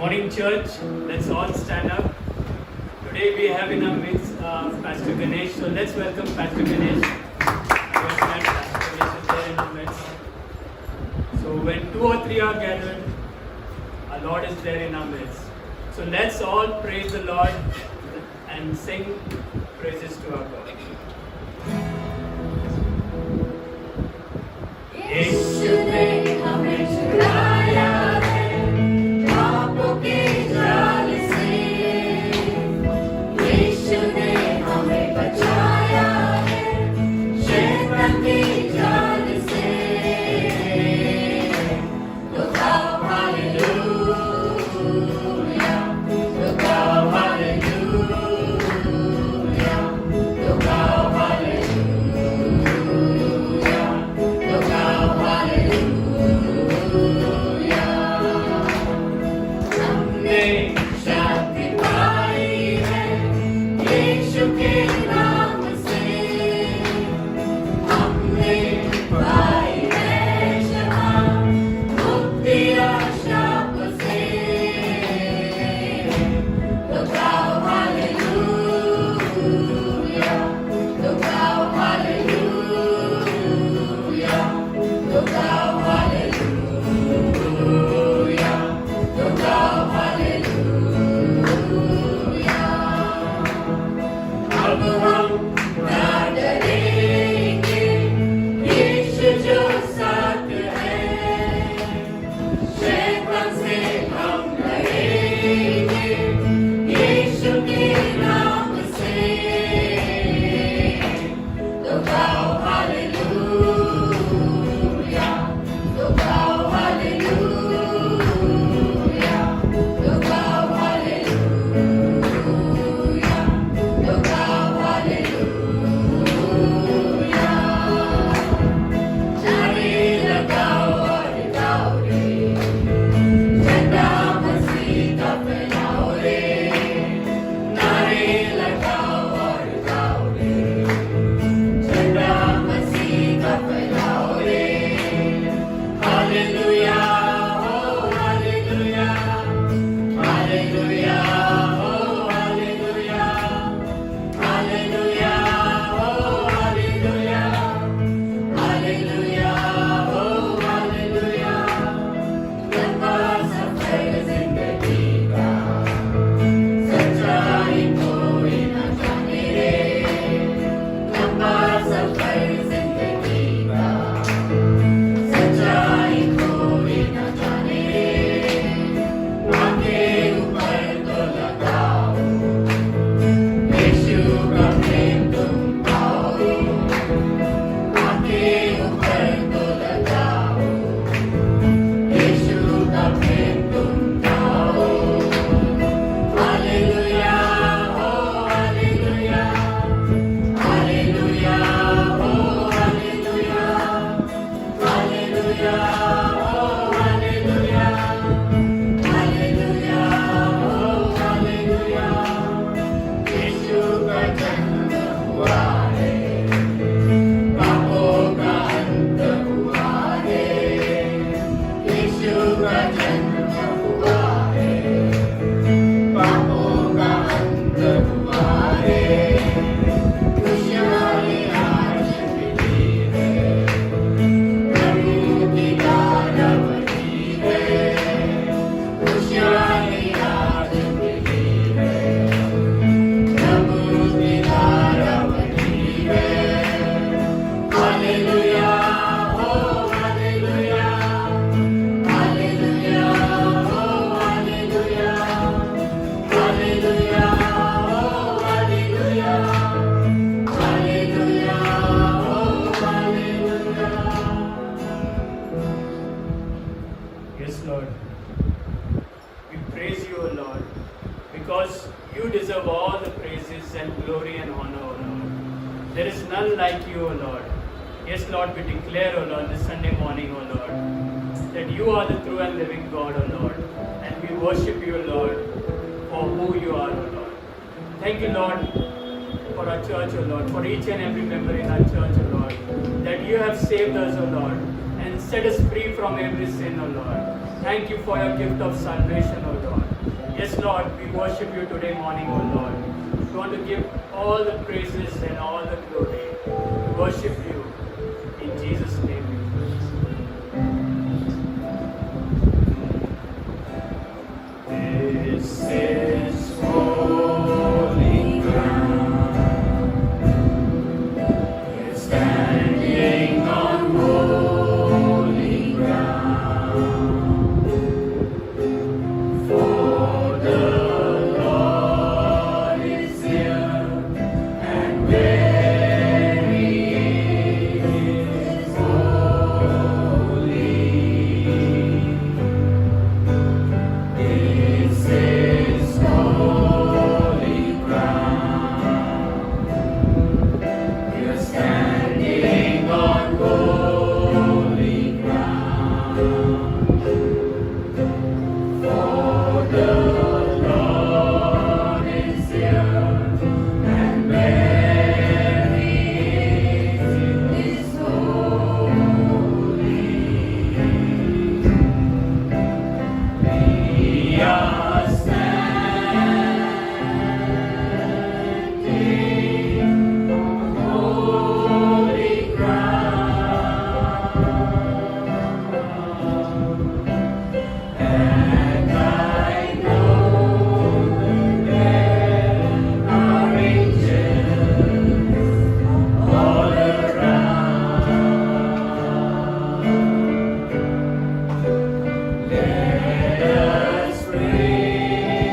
Morning, church. Let's all stand up. Today we have in our midst Pastor Ganesh. So let's welcome Pastor Ganesh. Pastor Ganesh is there in our midst. So when two or three are gathered, our Lord is there in our midst. So let's all praise the Lord and sing praises to our God. यीशु ने हमें छुड़ाया है पापों के जाल से, यीशु ने हमें बचाया है शैतान के जाल से। तो गाओ हालेलुया, तो गाओ हालेलुया, तो गाओ हालेलुया, तो गाओ हालेलुया। हमने शांति पाई है यीशु के नाम से, हमने पाई है क्षमा मुक्ति और शाप से। तो गाओ हालेलुया, तो गाओ हालेलुया, तो गाओ हालेलुया, तो गाओ हालेलुया। अब हम ना डरेंगे, यीशु जो साथ है, शैतान से हम लड़ेंगे यीशु के नाम से। तो गाओ हालेलुया, तो गाओ हालेलुया, तो गाओ हालेलुया, तो गाओ हालेलुया। नारे लगाओ और गाओ रे, झंडा मसीह का फैलाओ रे। नारे लगाओ और गाओ रे, झंडा मसीह का फैलाओ रे। Hallelujah, O hallelujah, hallelujah, O hallelujah, hallelujah, O hallelujah, hallelujah, O hallelujah. लंबा सफर जिंदगी का, सच्चाई कोई न जाने रे। लंबा सफर जिंदगी का, सच्चाई कोई न जाने रे। आगे ऊपर तो लगाओ, यीशु का प्रेम तुम पाओ। आगे ऊपर तो लगाओ, यीशु का प्रेम तुम पाओ। Hallelujah, O hallelujah, hallelujah, O hallelujah, hallelujah, O hallelujah, hallelujah, O hallelujah. यीशु का जन्म हुआ है, पापों का अंत हुआ है। यीशु का जन्म हुआ है, पापों का अंत हुआ है। खुशहाली आज मिली है, प्रभु की दान बनी है। खुशहाली आज मिली है, प्रभु की दान बनी है। Hallelujah, O hallelujah, hallelujah, O hallelujah, hallelujah, O hallelujah, hallelujah, O hallelujah. Yes, Lord. We praise you, O Lord, because you deserve all the praises and glory and honor, O Lord. There is none like you, O Lord. Yes, Lord, we declare, O Lord, this Sunday morning, O Lord, that you are the true and living God, O Lord, and we worship you, O Lord, for who you are, O Lord. Thank you, Lord, for our church, O Lord, for each and every member in our church, O Lord, that you have saved us, O Lord, and set us free from every sin, O Lord. Thank you for your gift of salvation, O Lord. Yes, Lord, we worship you today morning, O Lord. We want to give all the praises and all the glory. We worship you. In Jesus' name we pray. This is holy ground. We're standing on holy ground. For the Lord is here, and where He is holy. This is holy ground. We are standing on holy ground. For the Lord is here, and where He is holy. We are standing on holy ground. And I know there are angels all around. Let us praise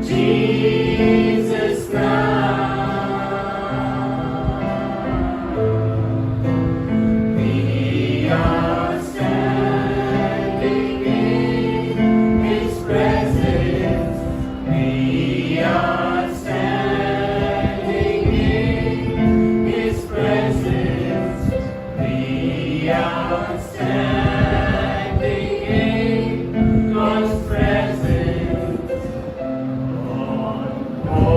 Jesus now. We are standing in His presence. We are standing in His presence. We are standing in God's presence on holy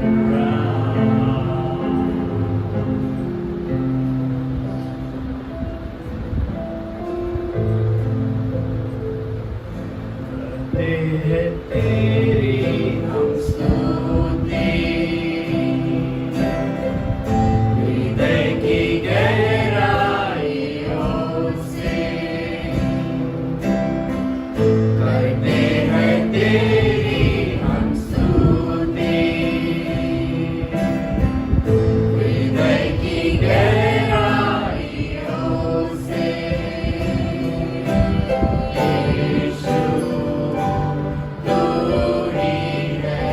ground. तेरी हम स्तुति हृदय की गहराइयों से करते हैं तेरी हम स्तुति हृदय की गहराइयों से यीशु तू ही है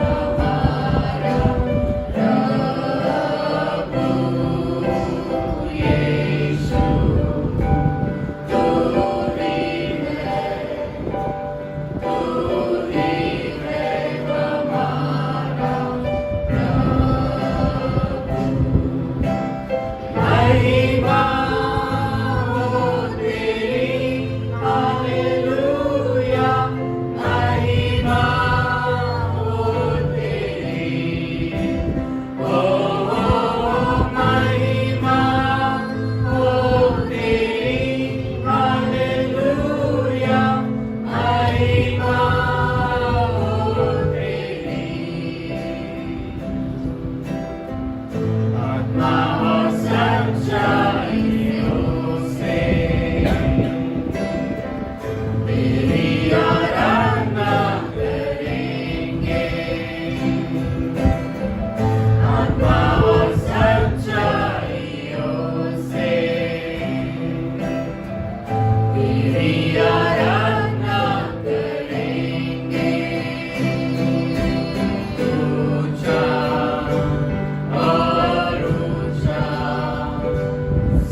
हमारा प्रभु। यीशु तू ही है हमारा महिमा हो तेरी, हालेलुया। महिमा हो तेरी, ओ महिमा हो तेरी, हालेलुया। महिमा हो तेरी, आत्मा और सच्चाइयों से तेरी आराधना करेंगे। आत्मा और सच्चाइयों से तेरी आराधना करेंगे। ऊंचा और ऊंचा,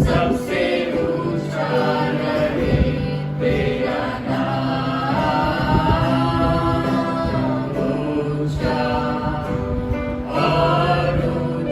सबसे ऊंचा रहे तेरा नाम। ऊंचा और ऊंचा,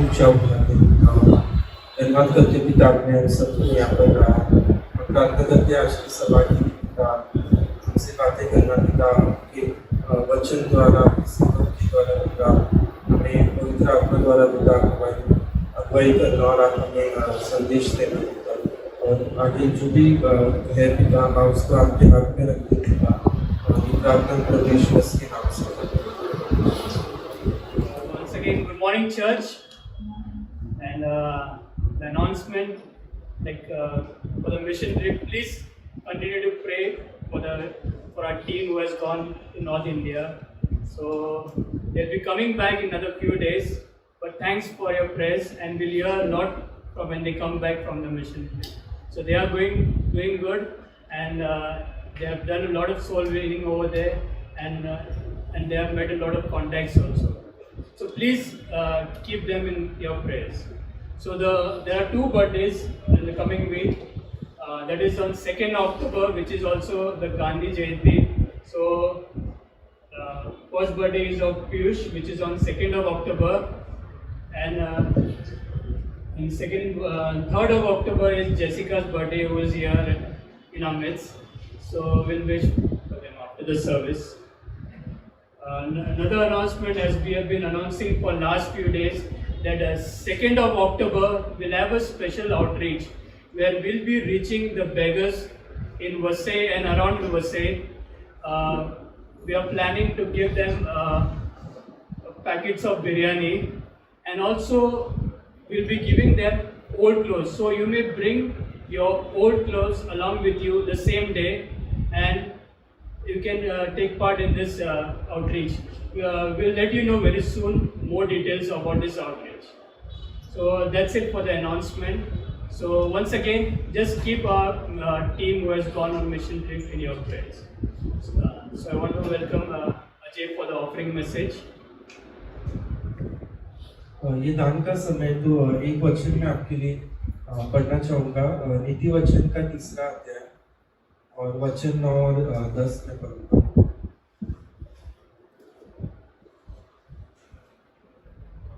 ऊंचा उठाते हैं। धन्यवाद करते पिता, आपने हम सबको यहाँ पर रहा और प्रार्थना करते आज की सभा की पिता हमसे बातें करना पिता, आपके वचन द्वारा के द्वारा पिता हमें पवित्र आत्मा द्वारा पिता हमारी अगुवाई करना और आप हमें संदेश देना पिता, और आगे जो भी है पिता हम उसको आपके हाथ में रखते पिता, और ये प्रार्थना प्रवेश के नाम से करते हैं। Once again, good morning, church. And the announcement, for the mission trip, please continue to pray for our team who has gone to North India. So they'll be coming back in another few days. But thanks for your prayers, and we'll hear a lot from when they come back from the mission trip. So they are doing good, and they have done a lot of soul winning over there, and they have made a lot of contacts also. So please keep them in your prayers. So there are 2 birthdays in the coming week. That is on 2nd October, which is also the Gandhi Jayanti. So first birthday is of Piyush, which is on 2nd of October, and in 3rd of October is Jessica's birthday, who is here in our midst. So we'll wish for them after the service. Another announcement, as we have been announcing for last few days, that 2nd of October we'll have a special outreach where we'll be reaching the beggars in Vasai and around Vasai. We are planning to give them packets of biryani, and also we'll be giving them old clothes. So you may bring your old clothes along with you the same day, and you can take part in this outreach. We'll let you know very soon more details about this outreach. So that's it for the announcement. So once again, just keep our team who has gone on mission trip in your prayers. So I want to welcome Ajay for the offering message. ये दान का समय, तो एक वचन मैं आपके लिए पढ़ना चाहूँगा। नीति वचन का 3रा अध्याय और वचन 9 और 10 में पढ़ूंगा।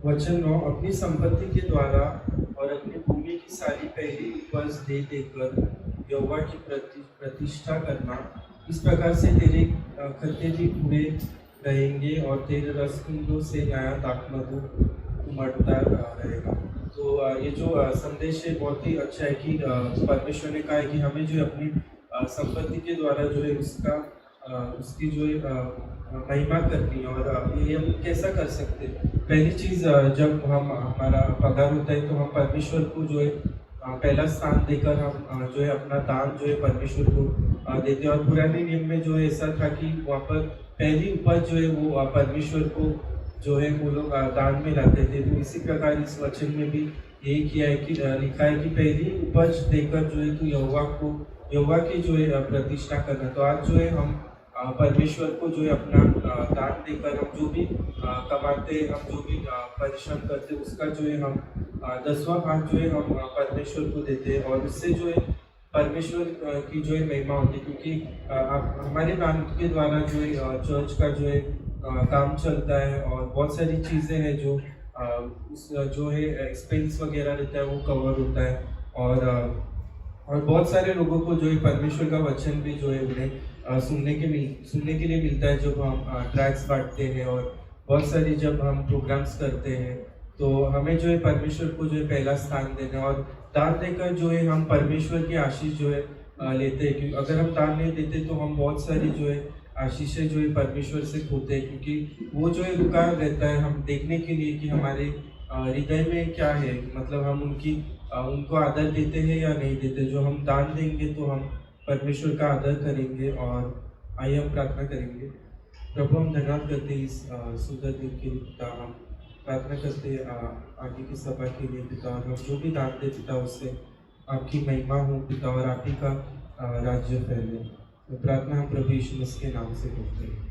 वचन 9, अपनी संपत्ति के द्वारा और अपनी भूमि की सारी पहली उपज दे देकर यहोवा की प्रतिष्ठा करना। इस प्रकार से तेरे खत्ते भी पूरे रहेंगे और तेरे रसकुंडों से नया दाखमधु उमड़ता रहेगा। तो ये जो संदेश है बहुत ही अच्छा है कि परमेश्वर ने कहा है कि हमें जो अपनी संपत्ति के द्वारा जो है उसकी जो है महिमा करनी है। और ये हम कैसा कर सकते हैं? पहली चीज़, जब हमारा पगार होता है तो हम परमेश्वर को जो है पहला स्थान देकर हम जो है अपना दान जो है परमेश्वर को देते हैं। और पुराने नियम में जो है ऐसा था कि वहाँ पर पहली उपज जो है वो परमेश्वर को जो है वो लोग दान में लाते थे। तो इसी प्रकार इस वचन में भी यही किया है कि लिखा है कि पहली उपज देकर जो है तो यहोवा की जो है प्रतिष्ठा करना। तो आज जो है हम परमेश्वर को जो है अपना दान देकर हम जो भी कमाते हैं, हम जो भी परिश्रम करते हैं, उसका जो है हम 10वां भाग जो है हम परमेश्वर को देते हैं। और उससे जो है परमेश्वर की जो है महिमा होती है, क्योंकि हमारे दान के द्वारा जो है चर्च का जो है काम चलता है और बहुत सारी चीज़ें हैं जो जो है एक्सपेंस वगैरह रहता है वो कवर होता है। और बहुत सारे लोगों को जो है परमेश्वर का वचन भी जो है उन्हें सुनने के लिए मिलता है जब हम ट्रैक्स बांटते हैं। और बहुत सारी जब हम प्रोग्राम्स करते हैं तो हमें जो है परमेश्वर को जो है पहला स्थान देना और दान देकर जो है हम परमेश्वर की आशीष जो है लेते हैं। क्योंकि अगर हम दान नहीं देते तो हम बहुत सारी जो है आशीषें जो है परमेश्वर से खोते हैं, क्योंकि वो जो है रुका रहता है हम देखने के लिए कि हमारे हृदय में क्या है, मतलब हम उनको आदर देते हैं या नहीं देते। जो हम दान देंगे तो हम परमेश्वर का आदर करेंगे। और आइए हम प्रार्थना करेंगे। प्रभु, हम धन्यवाद करते हैं इस सुंदर दिन के लिए पिता। हम प्रार्थना करते हैं आगे की सभा के लिए पिता, और हम जो भी दान दे पिता उससे आपकी महिमा हो पिता और आप ही का राज्य फैले। तो प्रार्थना हम प्रभु यीशु मसीह के नाम से करते हैं।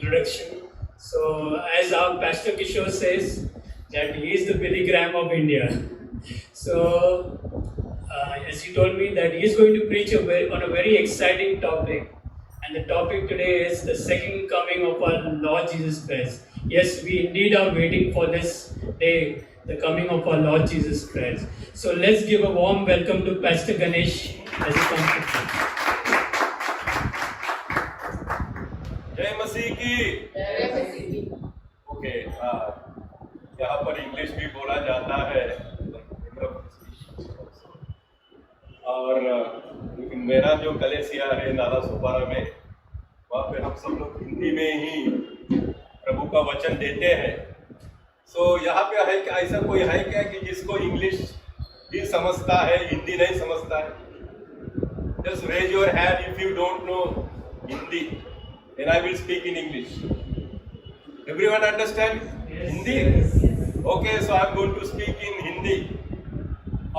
introduction. So, as our Pastor Kishore says, that he is the Billy Graham of India. So, as he told me that he is going to preach on a very exciting topic. And the topic today is the second coming of our Lord Jesus Christ. Yes, we indeed are waiting for this day, the coming of our Lord Jesus Christ. So let's give a warm welcome to Pastor Ganesh as he comes to preach. जय मसीह की okay यहाँ पर English भी बोला जाता है और लेकिन मेरा जो कलेसिया है नाला सोपारा में वहाँ पे हम सब लोग हिंदी में ही प्रभु का वचन देते हैं। सो यहाँ पे है क्या, ऐसा कोई है क्या कि जिसको इंग्लिश भी समझता है हिंदी नहीं समझता है? Just raise your hand if you don't know Hindi, then I will speak in English. Everyone understand Hindi? Okay, so I am going to speak in Hindi.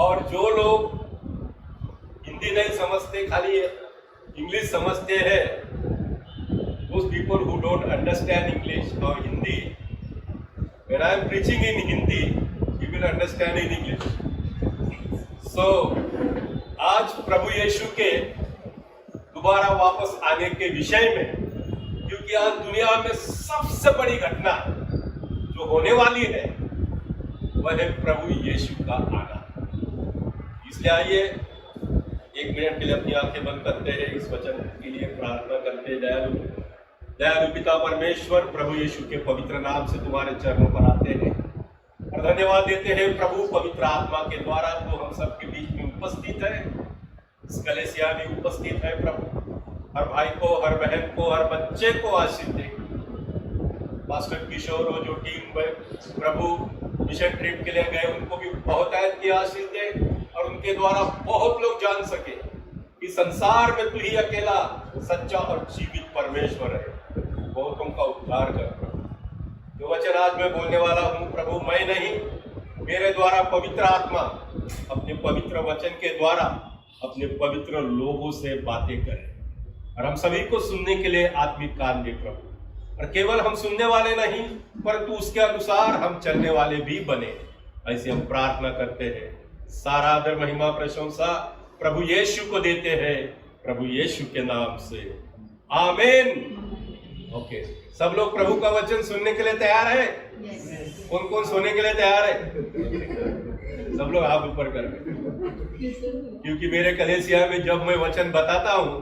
और जो लोग हिंदी नहीं समझते खाली इंग्लिश समझते हैं, those people who don't understand English or Hindi, when I am preaching in Hindi, you will understand in English. So आज प्रभु यीशु के दोबारा वापस आने के विषय में, क्योंकि आज दुनिया में सबसे बड़ी घटना जो होने वाली है वह है प्रभु यीशु का आना। इसलिए आइए 1 मिनट के लिए अपनी आंखें बंद करते हैं, इस वचन के लिए प्रार्थना करते हैं। दयालु पिता परमेश्वर, प्रभु यीशु के पवित्र नाम से तुम्हारे चरणों पर आते हैं और धन्यवाद देते हैं प्रभु पवित्र आत्मा के द्वारा तो हम सबके बीच में उपस्थित है, इस कलेसिया में उपस्थित है। प्रभु हर भाई को, हर बहन को, हर बच्चे को आशीष दे। पास्टर किशोर और जो टीम में प्रभु मिशन ट्रिप के लिए गए उनको भी बहुत की आशीष दे और उनके द्वारा बहुत लोग जान सके कि संसार में तू ही अकेला सच्चा और जीवित परमेश्वर है। बहुतों का उद्धार कर प्रभु। जो वचन आज मैं बोलने वाला हूँ प्रभु, मैं नहीं, मेरे द्वारा पवित्र आत्मा अपने पवित्र वचन के द्वारा अपने पवित्र लोगों से बातें करे और हम सभी को सुनने के लिए आत्मिक कान दे प्रभु। और केवल हम सुनने वाले नहीं परंतु उसके अनुसार हम चलने वाले भी बने, ऐसे हम प्रार्थना करते हैं। सारा आदर महिमा प्रशंसा प्रभु यीशु को देते हैं, प्रभु यीशु के नाम से आमीन। ओके, सब लोग प्रभु का वचन सुनने के लिए तैयार है? कौन कौन सोने के लिए तैयार है? सब लोग हाथ ऊपर कर, क्योंकि मेरे कलेसिया में जब मैं वचन बताता हूँ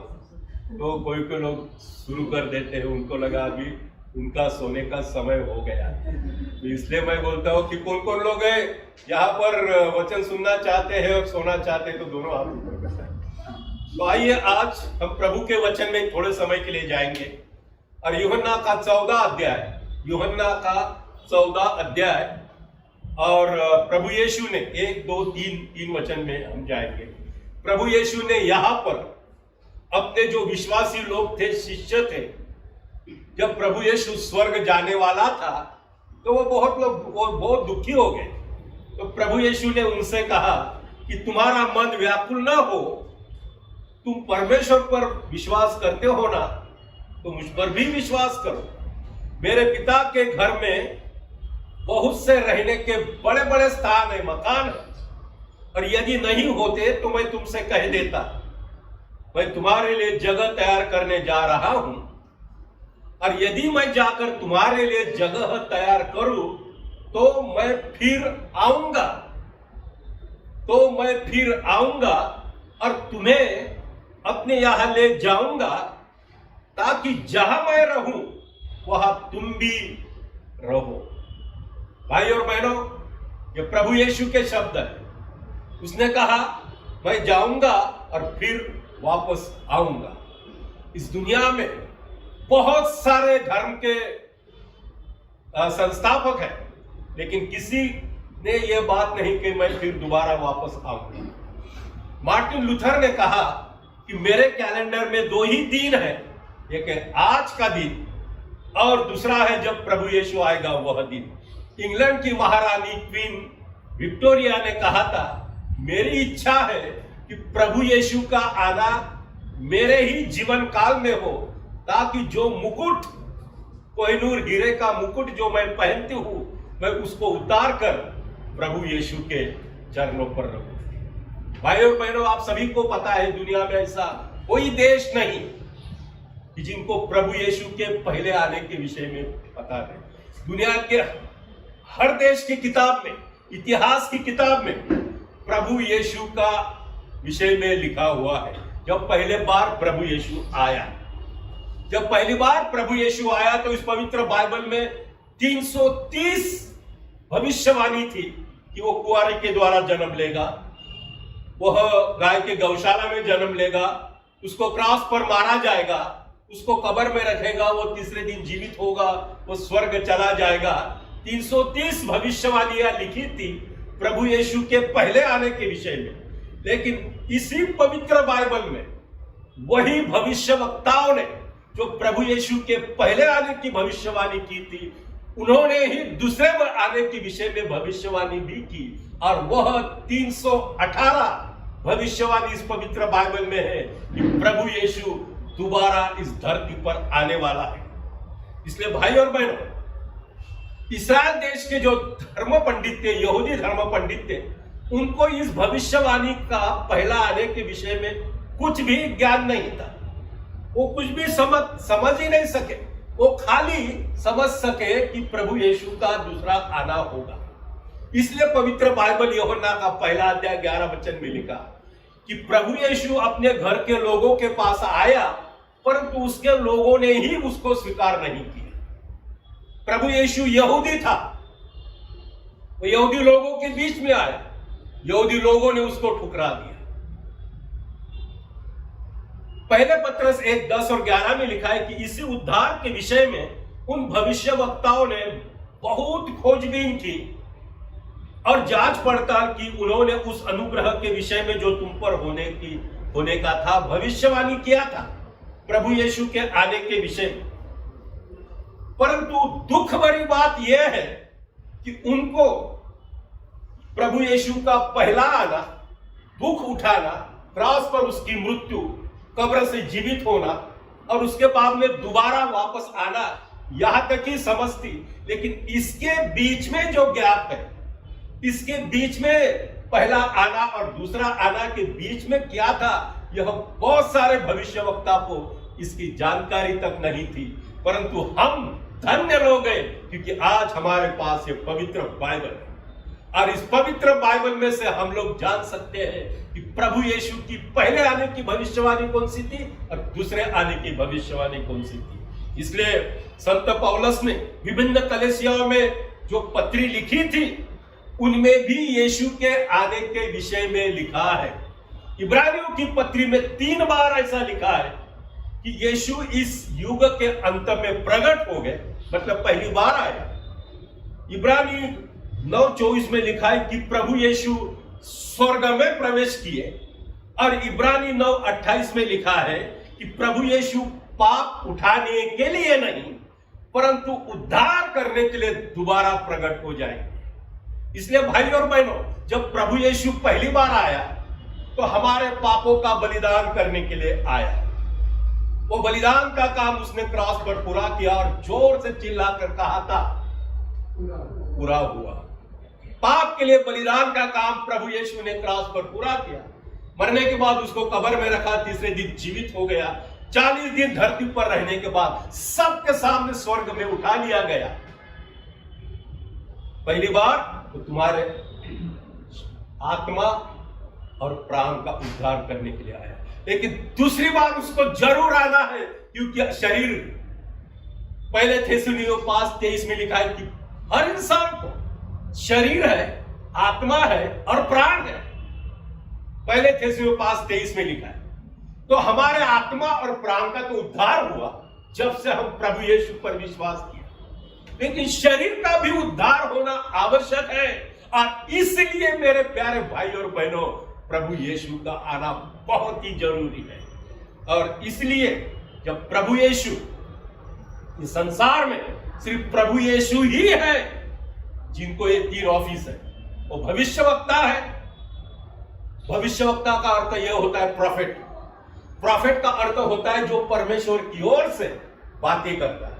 तो कोई कोई लोग शुरू कर देते हैं, उनको लगा अभी उनका सोने का समय हो गया, तो इसलिए मैं बोलता हूँ कि कौन कौन लोग हैं यहाँ पर वचन सुनना चाहते हैं और सोना चाहते हैं, तो दोनों हाथ ऊपर करते हैं। तो आइए आज हम प्रभु के वचन में थोड़े समय के लिए जाएंगे और यूहन्ना का 14 अध्याय और प्रभु यीशु ने 1, 2, 3 वचन में हम जाएंगे। प्रभु यीशु ने यहाँ पर अपने जो विश्वासी लोग थे, शिष्य थे, जब प्रभु यीशु स्वर्ग जाने वाला था तो वो बहुत दुखी हो गए। तो प्रभु यीशु ने उनसे कहा कि तुम्हारा मन व्याकुल ना हो, तुम परमेश्वर पर विश्वास करते हो ना, तो मुझ पर भी विश्वास करो। मेरे पिता के घर में बहुत से रहने के बड़े बड़े स्थान है, मकान है, और यदि नहीं होते तो मैं तुमसे कह देता, मैं तुम्हारे लिए जगह तैयार करने जा रहा हूं, और यदि मैं जाकर तुम्हारे लिए जगह तैयार करूं तो मैं फिर आऊंगा और तुम्हें अपने यहां ले जाऊंगा, ताकि जहां मैं रहूं वहां तुम भी रहो। भाई और बहनों, ये प्रभु यीशु के शब्द है। उसने कहा मैं जाऊंगा और फिर वापस आऊंगा। इस दुनिया में बहुत सारे धर्म के संस्थापक हैं, लेकिन किसी ने यह बात नहीं कि मैं फिर दोबारा वापस आऊंगा। मार्टिन लूथर ने कहा कि मेरे कैलेंडर में 2 ही दिन है, एक है आज का दिन और दूसरा है जब प्रभु यीशु आएगा वह दिन। इंग्लैंड की महारानी क्वीन विक्टोरिया ने कहा था, मेरी इच्छा है कि प्रभु यीशु का आना मेरे ही जीवन काल में हो, ताकि जो मुकुट कोहिनूर हीरे का मुकुट जो मैं पहनती हूं, मैं उसको उतार कर प्रभु यीशु के चरणों पर रखूं। भाई और बहनों, आप सभी को पता है दुनिया में ऐसा कोई देश नहीं कि जिनको प्रभु यीशु के पहले आने के विषय में पता नहीं। दुनिया के हर देश की किताब में, इतिहास की किताब में प्रभु यीशु का विषय में लिखा हुआ है। जब पहले बार प्रभु यीशु आया, जब पहली बार प्रभु यीशु आया तो इस पवित्र बाइबल में 330 भविष्यवाणी थी कि वो कुंवारी के द्वारा जन्म लेगा, वह गाय के गौशाला में जन्म लेगा, उसको क्रॉस पर मारा जाएगा, उसको कब्र में रखेगा, वो तीसरे दिन जीवित होगा, वो स्वर्ग चला जाएगा। 330 भविष्यवाणियां लिखी थी प्रभु यीशु के पहले आने के विषय में। लेकिन इसी पवित्र बाइबल में वही भविष्यवक्ताओं ने जो प्रभु यीशु के पहले आने की भविष्यवाणी की थी, उन्होंने ही दूसरे आने के विषय में भविष्यवाणी भी की, और वह 318 भविष्यवाणी इस पवित्र बाइबल में है कि प्रभु यीशु दोबारा इस धरती पर आने वाला है। इसलिए भाई और बहनों, इस्राएल देश के जो धर्म पंडित थे, यहूदी धर्म पंडित थे, उनको इस भविष्यवाणी का पहला आने के विषय में कुछ भी ज्ञान नहीं था। वो कुछ भी समझ ही नहीं सके। वो खाली समझ सके कि प्रभु यीशु का दूसरा आना होगा। इसलिए पवित्र बाइबल यूहन्ना का पहला अध्याय 11 वचन में लिखा कि प्रभु यीशु अपने घर के लोगों के पास आया, परंतु उसके लोगों ने ही उसको स्वीकार नहीं किया। प्रभु यीशु यहूदी था, वो यहूदी लोगों के बीच में आया, यहूदी लोगों ने उसको ठुकरा दिया। पहले पत्रस 1:10 और 11 में लिखा है कि इसी उद्धार के विषय में उन भविष्यवक्ताओं ने बहुत खोजबीन की और जांच पड़ताल की। उन्होंने उस अनुग्रह के विषय में जो तुम पर होने का था भविष्यवाणी किया था प्रभु यीशु के आने के विषय में। परंतु दुख भरी बात यह है कि उनको प्रभु यीशु का पहला आना, दुख उठाना, क्रॉस पर उसकी मृत्यु, कब्र से जीवित होना और उसके बाद में दोबारा वापस आना, यहां तक ही समझ थी। लेकिन इसके बीच में जो गैप है, इसके बीच में पहला आना और दूसरा आना के बीच में क्या था, यह बहुत सारे भविष्यवक्ता को इसकी जानकारी तक नहीं थी। परंतु हम धन्य लोग हैं क्योंकि आज हमारे पास ये पवित्र बाइबल है, और इस पवित्र बाइबल में से हम लोग जान सकते हैं कि प्रभु यीशु की पहले आने की भविष्यवाणी कौन सी थी और दूसरे आने की भविष्यवाणी कौन सी थी। इसलिए संत पौलुस ने विभिन्न कलीसियाओं में जो पत्री लिखी थी, उनमें भी यीशु के आने के विषय में लिखा है। इब्रानियों की पत्री में 3 बार ऐसा लिखा है कि यीशु इस युग के अंत में प्रकट हो गए, मतलब पहली बार आया। इब्रानी 9:24 में लिखा है कि प्रभु यीशु स्वर्ग में प्रवेश किए, और इब्रानी 9:28 में लिखा है कि प्रभु यीशु पाप उठाने के लिए नहीं परंतु उद्धार करने के लिए दोबारा प्रकट हो जाएंगे। इसलिए भाई और बहनों, जब प्रभु यीशु पहली बार आया तो हमारे पापों का बलिदान करने के लिए आया। वो बलिदान का काम उसने क्रॉस पर पूरा किया और जोर से चिल्लाकर कहा था, पूरा हुआ। पाप के लिए बलिदान का काम प्रभु यीशु ने क्रॉस पर पूरा किया। मरने के बाद उसको कब्र में रखा, तीसरे दिन जीवित हो गया। 40 दिन धरती पर रहने के बाद सबके सामने स्वर्ग में उठा लिया गया। पहली बार तो तुम्हारे आत्मा और प्राण का उद्धार करने के लिए आया, लेकिन दूसरी बार उसको जरूर आना है, क्योंकि शरीर, पहले थेसलोनियों 5:23 में लिखा है कि हर इंसान को शरीर है, आत्मा है और प्राण है। पहले थेसलोनियों 5:23 में लिखा है। तो हमारे आत्मा और प्राण का तो उद्धार हुआ जब से हम प्रभु यीशु पर विश्वास किया, लेकिन शरीर का भी उद्धार होना आवश्यक है। और इसलिए मेरे प्यारे भाई और बहनों, प्रभु यीशु का आना बहुत ही जरूरी है। और इसलिए जब प्रभु यीशु इस संसार में, सिर्फ प्रभु यीशु ही है जिनको ये 3 ऑफिस है। वो भविष्यवक्ता है। भविष्यवक्ता का अर्थ यह होता है प्रॉफिट। प्रॉफिट का अर्थ होता है जो परमेश्वर की ओर से बातें करता है।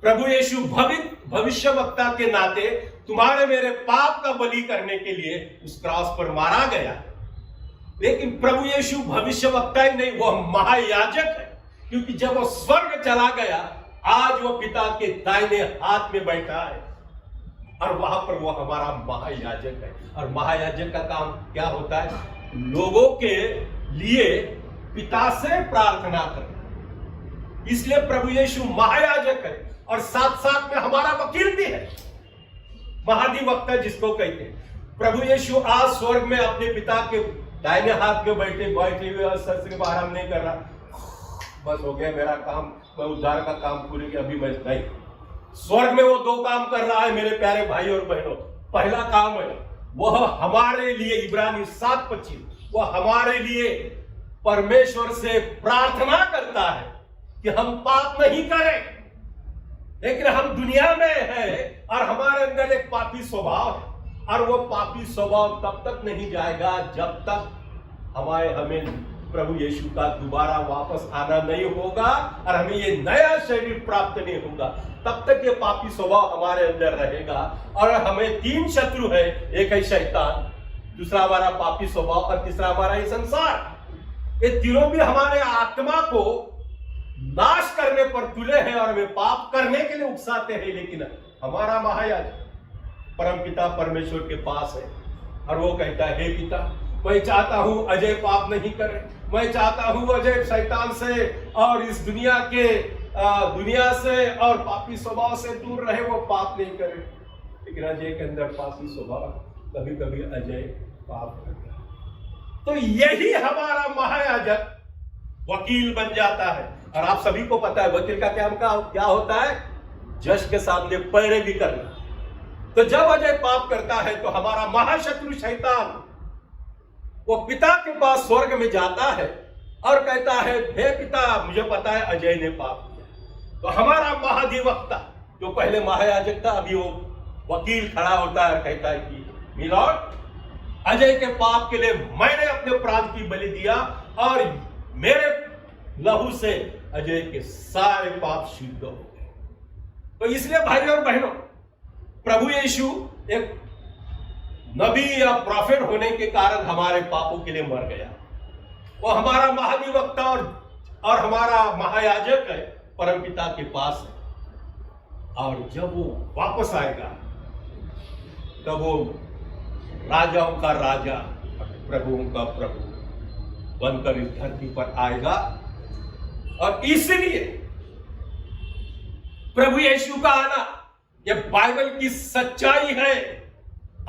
प्रभु यीशु भविष्यवक्ता के नाते तुम्हारे मेरे पाप का बलि करने के लिए उस क्रॉस पर मारा गया। लेकिन प्रभु यीशु भविष्यवक्ता ही नहीं, वह महायाजक है, क्योंकि जब वो स्वर्ग चला गया, आज वो पिता के दाहिने हाथ में बैठा है और वहां पर वो हमारा महायाजक है। और महायाजक का काम क्या होता है? लोगों के लिए पिता से प्रार्थना करना। इसलिए प्रभु यीशु महायाजक है और साथ साथ में हमारा वकील भी है, महाधिवक्ता जिसको कहते हैं। प्रभु यीशु आज स्वर्ग में अपने पिता के दाहिने हाथ में बैठे हुए और सर से आराम नहीं कर रहा, बस हो गया मेरा काम, मैं उद्धार का काम पूरी किया, अभी मैं नहीं। स्वर्ग में वो दो काम कर रहा है मेरे प्यारे भाई और बहनों। पहला काम है वह हमारे लिए, इब्रानी 7:25, वह हमारे लिए परमेश्वर से प्रार्थना करता है कि हम पाप नहीं करें। लेकिन हम दुनिया में हैं और हमारे अंदर एक पापी स्वभाव है, और वो पापी स्वभाव तब तक नहीं जाएगा जब तक हमें प्रभु यीशु का दोबारा वापस आना नहीं होगा और हमें ये नया शरीर प्राप्त नहीं होगा। तब तक ये पापी स्वभाव हमारे अंदर रहेगा। और हमें 3 शत्रु है, एक है शैतान, दूसरा हमारा पापी स्वभाव और तीसरा हमारा ये संसार। ये तीनों भी हमारे आत्मा को नाश करने पर तुले हैं और हमें पाप करने के लिए उकसाते हैं। लेकिन हमारा महायाजक परम पिता परमेश्वर के पास है और वो कहता है, हे पिता, मैं चाहता हूं अजय पाप नहीं करे, मैं चाहता हूं अजय शैतान से और इस दुनिया से और पापी स्वभाव से दूर रहे, वो पाप नहीं करे। लेकिन अजय के अंदर पापी स्वभाव, कभी कभी अजय पाप करता है। तो यही हमारा महायाजक वकील बन जाता है। और आप सभी को पता है वकील का क्या होता है? जज के सामने पैरवी करना। तो जब अजय पाप करता है तो हमारा महाशत्रु शैतान वो पिता के पास स्वर्ग में जाता है और कहता है, हे पिता, मुझे पता है अजय ने पाप किया। तो हमारा महाधिवक्ता जो पहले महायाजक था, अभी वो वकील खड़ा होता है और कहता है कि मिलॉर्ड, अजय के पाप के लिए मैंने अपने प्राण की बलि दिया और मेरे लहू से अजय के सारे पाप शुद्ध हो गए। तो इसलिए भाई और बहनों, प्रभु यीशु एक नबी या प्रॉफिट होने के कारण हमारे पापों के लिए मर गया। वो हमारा महाधिवक्ता और हमारा महायाजक है, परमपिता के पास है। और जब वो वापस आएगा तब वो राजाओं का राजा, प्रभुओं का प्रभु बनकर इस धरती पर आएगा। और इसलिए प्रभु यीशु का आना ये बाइबल की सच्चाई है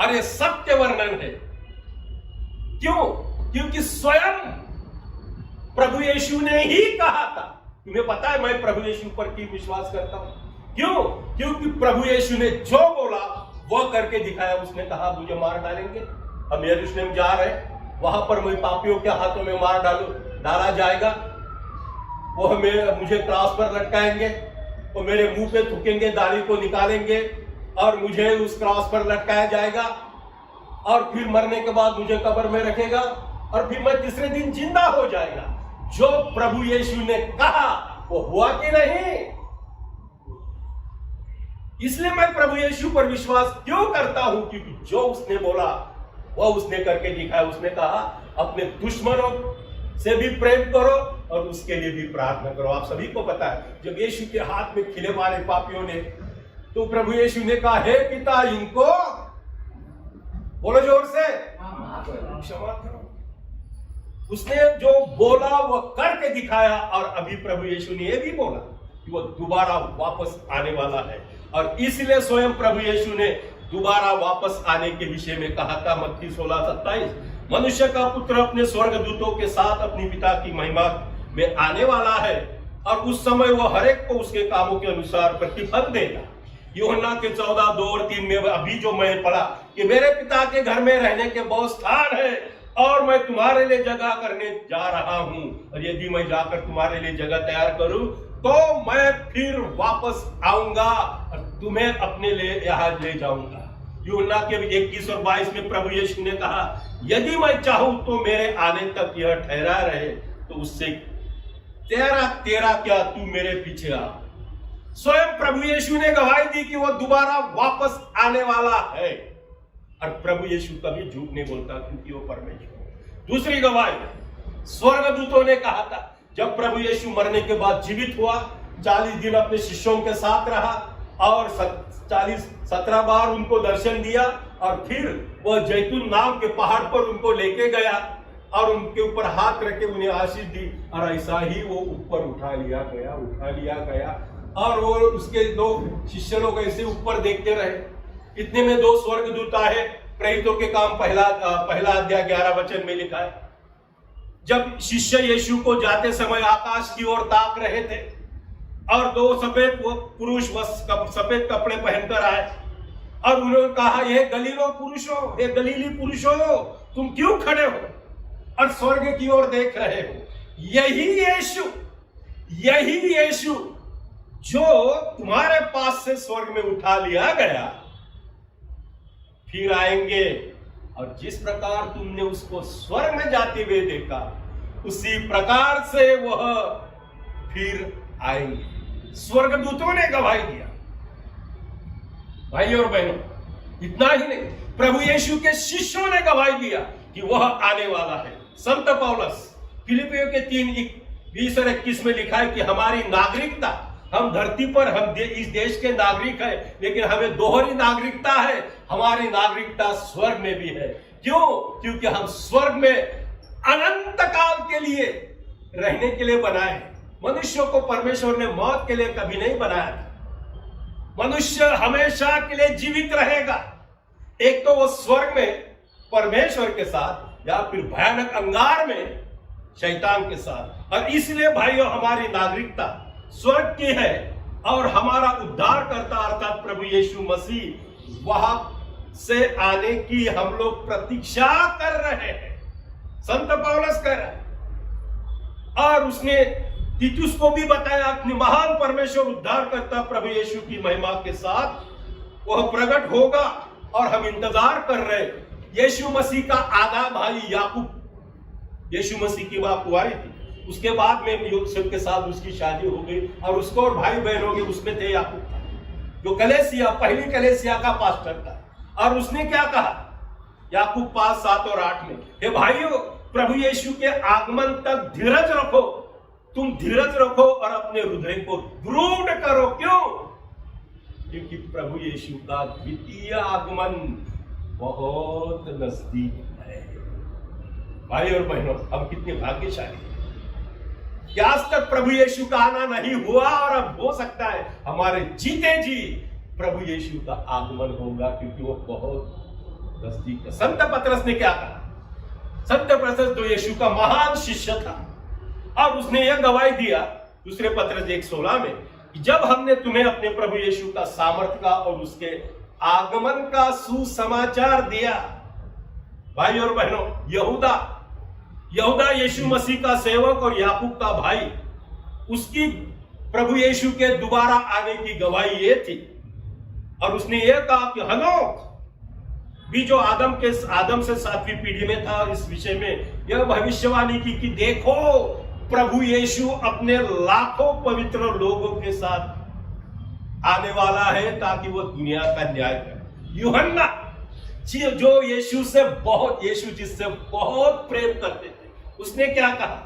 और ये सत्य वर्णन है। क्यों? क्योंकि स्वयं प्रभु यीशु ने ही कहा था। तुम्हें पता है मैं प्रभु यीशु पर क्यों विश्वास करता हूं? क्यों? क्योंकि प्रभु यीशु ने जो बोला वो करके दिखाया। उसने कहा मुझे मार डालेंगे, हम यरूशलेम जा रहे हैं, वहां पर मैं पापियों के हाथों में डाला जाएगा, वो मुझे क्रॉस पर लटकाएंगे, वो मेरे मुंह पे थूकेंगे, दाढ़ी को निकालेंगे और मुझे उस क्रॉस पर लटकाया जाएगा और फिर मरने के बाद मुझे कब्र में रखेगा और फिर मैं तीसरे दिन जिंदा हो जाएगा। जो प्रभु यीशु ने कहा वो हुआ कि नहीं? इसलिए मैं प्रभु यीशु पर विश्वास क्यों करता हूं? क्योंकि जो उसने बोला वो उसने करके दिखाया। उसने कहा अपने दुश्मनों से भी प्रेम करो और उसके लिए भी प्रार्थना करो। आप सभी को पता है जब यीशु के हाथ में खिले मारे पापियों ने, तो प्रभु यीशु ने कहा, हे पिता, इनको बोलो जोर से, क्षमा करो। उसने जो बोला वो करके दिखाया। और अभी प्रभु यीशु ने यह भी बोला कि वो दोबारा वापस आने वाला है। और इसलिए स्वयं प्रभु यीशु ने दोबारा वापस आने के विषय में कहा था, मत्ती 16:27, मनुष्य का पुत्र अपने स्वर्गदूतों के साथ अपनी पिता की महिमा में आने वाला है और उस समय वो हर एक को उसके कामों के अनुसार प्रतिफल देगा। यूहन्ना के 14:2-3 में अभी जो मैं पढ़ा कि मेरे पिता के घर में रहने के बहुत स्थान है और मैं तुम्हारे लिए जगह करने जा रहा हूं, और यदि मैं जाकर तुम्हारे लिए जगह तैयार करूं तो मैं फिर वापस आऊंगा और तुम्हें अपने लिए यहां ले जाऊंगा। यूहन्ना के 21 और 22 में प्रभु यीशु ने कहा, यदि मैं चाहूं तो मेरे आने तक यह ठहरा रहे, तो उससे तेरा क्या, तू मेरे पीछे आ। स्वयं प्रभु यीशु ने गवाही दी कि वो दोबारा वापस आने वाला है, और प्रभु यीशु कभी झूठ नहीं बोलता क्योंकि वो परमेश्वर है। दूसरी गवाही स्वर्गदूतों ने कहा था, जब प्रभु यीशु मरने के बाद जीवित हुआ, 40 दिन अपने शिष्यों के साथ रहा और 17 बार उनको दर्शन दिया, और फिर वह जैतून नाम के पहाड़ पर उनको लेके गया और उनके ऊपर हाथ रख के उन्हें आशीष दी, और ऐसा ही वो ऊपर उठा लिया गया। और वो उसके 2 शिष्य लोग ऐसे ऊपर देखते रहे। इतने में 2 स्वर्गदूत आए। प्रेरितों के काम पहला अध्याय 11 वचन में लिखा है, जब शिष्य यीशु को जाते समय आकाश की ओर ताक रहे थे और 2 सफेद पुरुष सफेद कपड़े पहनकर आए, और उन्होंने कहा, ये गलीली पुरुषों, तुम क्यों खड़े हो और स्वर्ग की ओर देख रहे हो? यही यीशु जो तुम्हारे पास से स्वर्ग में उठा लिया गया, फिर आएंगे, और जिस प्रकार तुमने उसको स्वर्ग में जाते हुए देखा, उसी प्रकार से वह फिर आएंगे। स्वर्गदूतों ने गवाही दिया। भाई और बहनों, इतना ही नहीं, प्रभु यीशु के शिष्यों ने गवाही दिया कि वह आने वाला है। संत पौलुस फिलिपियों के 3:20 और 21 में लिखा है कि हमारी नागरिकता, हम धरती पर हम इस देश के नागरिक हैं, लेकिन हमें दोहरी नागरिकता है। हमारी नागरिकता स्वर्ग में भी है। क्यों? क्योंकि हम स्वर्ग में अनंत काल के लिए रहने के लिए बनाए। मनुष्यों को परमेश्वर ने मौत के लिए कभी नहीं बनाया। मनुष्य हमेशा के लिए जीवित रहेगा, एक तो वो स्वर्ग में परमेश्वर के साथ, या फिर भयानक अंगार में शैतान के साथ। और इसलिए भाइयों, हमारी नागरिकता स्वर्ग की है, और हमारा उद्धारकर्ता अर्थात प्रभु यीशु मसीह वहां से आने की हम लोग प्रतीक्षा कर रहे हैं। संत पौलुस कह रहा है, और उसने तीतुस को भी बताया, अपने महान परमेश्वर उद्धारकर्ता प्रभु यीशु की महिमा के साथ वह प्रकट होगा, और हम इंतजार कर रहे हैं। यीशु मसीह का आधा भाई याकूब, यीशु मसीह की मां कुंवारी थी, उसके बाद में यूसुफ के साथ उसकी शादी हो गई, और उसको और भाई बहन हो गए। उसमें थे याकूब था, जो कलेसिया, पहली कलेसिया का पास्टर था। और उसने क्या कहा याकूब 5, 7 और 8 में, हे भाइयों, प्रभु यीशु के आगमन तक धीरज रखो, तुम धीरज रखो और अपने हृदय को दृढ़ करो। क्यों? क्योंकि प्रभु यीशु का द्वितीय आगमन बहुत नजदीक है। भाई और बहनों, हम कितने भाग्यशाली हैं कि आज तक प्रभु यीशु का आना नहीं हुआ, और अब हो सकता है हमारे जीते जी प्रभु यीशु का आगमन होगा, क्योंकि वो बहुत नजदीक है। संत पतरस ने क्या कहा? संत पतरस तो यीशु का महान शिष्य था, और उसने यह गवाही दिया दूसरे पतरस 1:16 में कि जब हमने तुम्हें अपने प्रभु यीशु का सामर्थ का और उसके आगमन का सुसमाचार दिया। भाई और बहनों, यहूदा यीशु मसीह का सेवक और याकूब का भाई, उसकी प्रभु यीशु के दोबारा आने की गवाही ये थी। और उसने ये कहा कि हनोक भी जो आदम से 7वीं पीढ़ी में था, इस विषय में यह भविष्यवाणी की कि देखो प्रभु यीशु अपने लाखों पवित्र लोगों के साथ आने वाला है, ताकि वो दुनिया का न्याय करे। यूहन्ना जो यीशु जिससे बहुत प्रेम करते थे, उसने क्या कहा?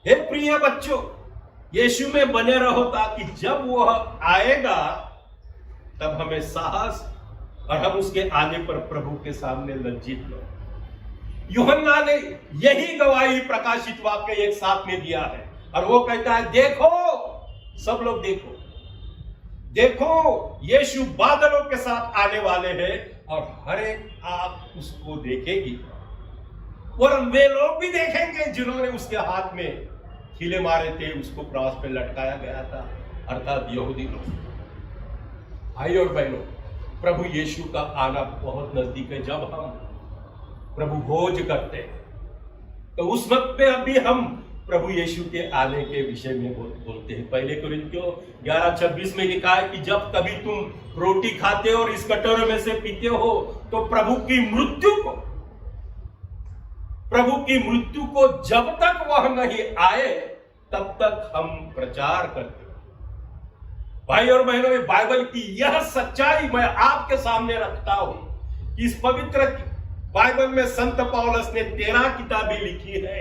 हे प्रिय बच्चों, यीशु में बने रहो, ताकि जब वह आएगा तब हमें साहस और हम उसके आने पर प्रभु के सामने लज्जित न हो। यूहन्ना ने यही गवाही प्रकाशित वाक्य 1:7 में दिया है, और वो कहता है, देखो, सब लोग देखो यीशु बादलों के साथ आने वाले हैं, और हर एक आंख उसको देखेगी, और वे लोग भी देखेंगे जिन्होंने उसके हाथ में खीले मारे थे, उसको क्रॉस पे लटकाया गया था, अर्थात यहूदी लोग। भाई और बहनों, प्रभु यीशु का आना बहुत नजदीक है। जब हम प्रभु भोज करते हैं, तो उस वक्त पे अभी हम प्रभु यीशु के आने के विषय में बोलते हैं। पहले कोरिन्थियों 11:26 में लिखा है कि जब कभी तुम रोटी खाते हो और इस कटोरे में से पीते हो, तो प्रभु की मृत्यु को जब तक वह नहीं आए तब तक हम प्रचार करते हैं। भाई और बहनों, ये बाइबल की यह सच्चाई मैं आपके सामने रखता हूं कि इस पवित्र बाइबल में संत पौलुस ने 13 किताबें लिखी है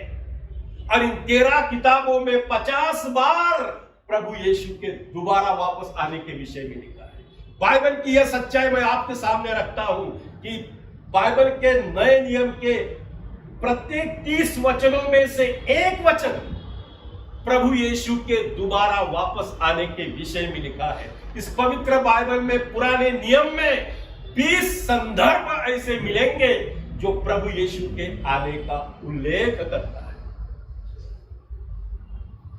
और इन 13 किताबों में 50 बार प्रभु यीशु के दोबारा वापस आने के विषय में लिखा है। बाइबल की यह सच्चाई मैं आपके सामने रखता हूं कि बाइबल के नए नियम के प्रत्येक 30 वचनों में से एक वचन प्रभु यीशु के दोबारा वापस आने के विषय में लिखा है। इस पवित्र बाइबल में पुराने नियम में 20 संदर्भ ऐसे मिलेंगे जो प्रभु यीशु के आने का उल्लेख करता है।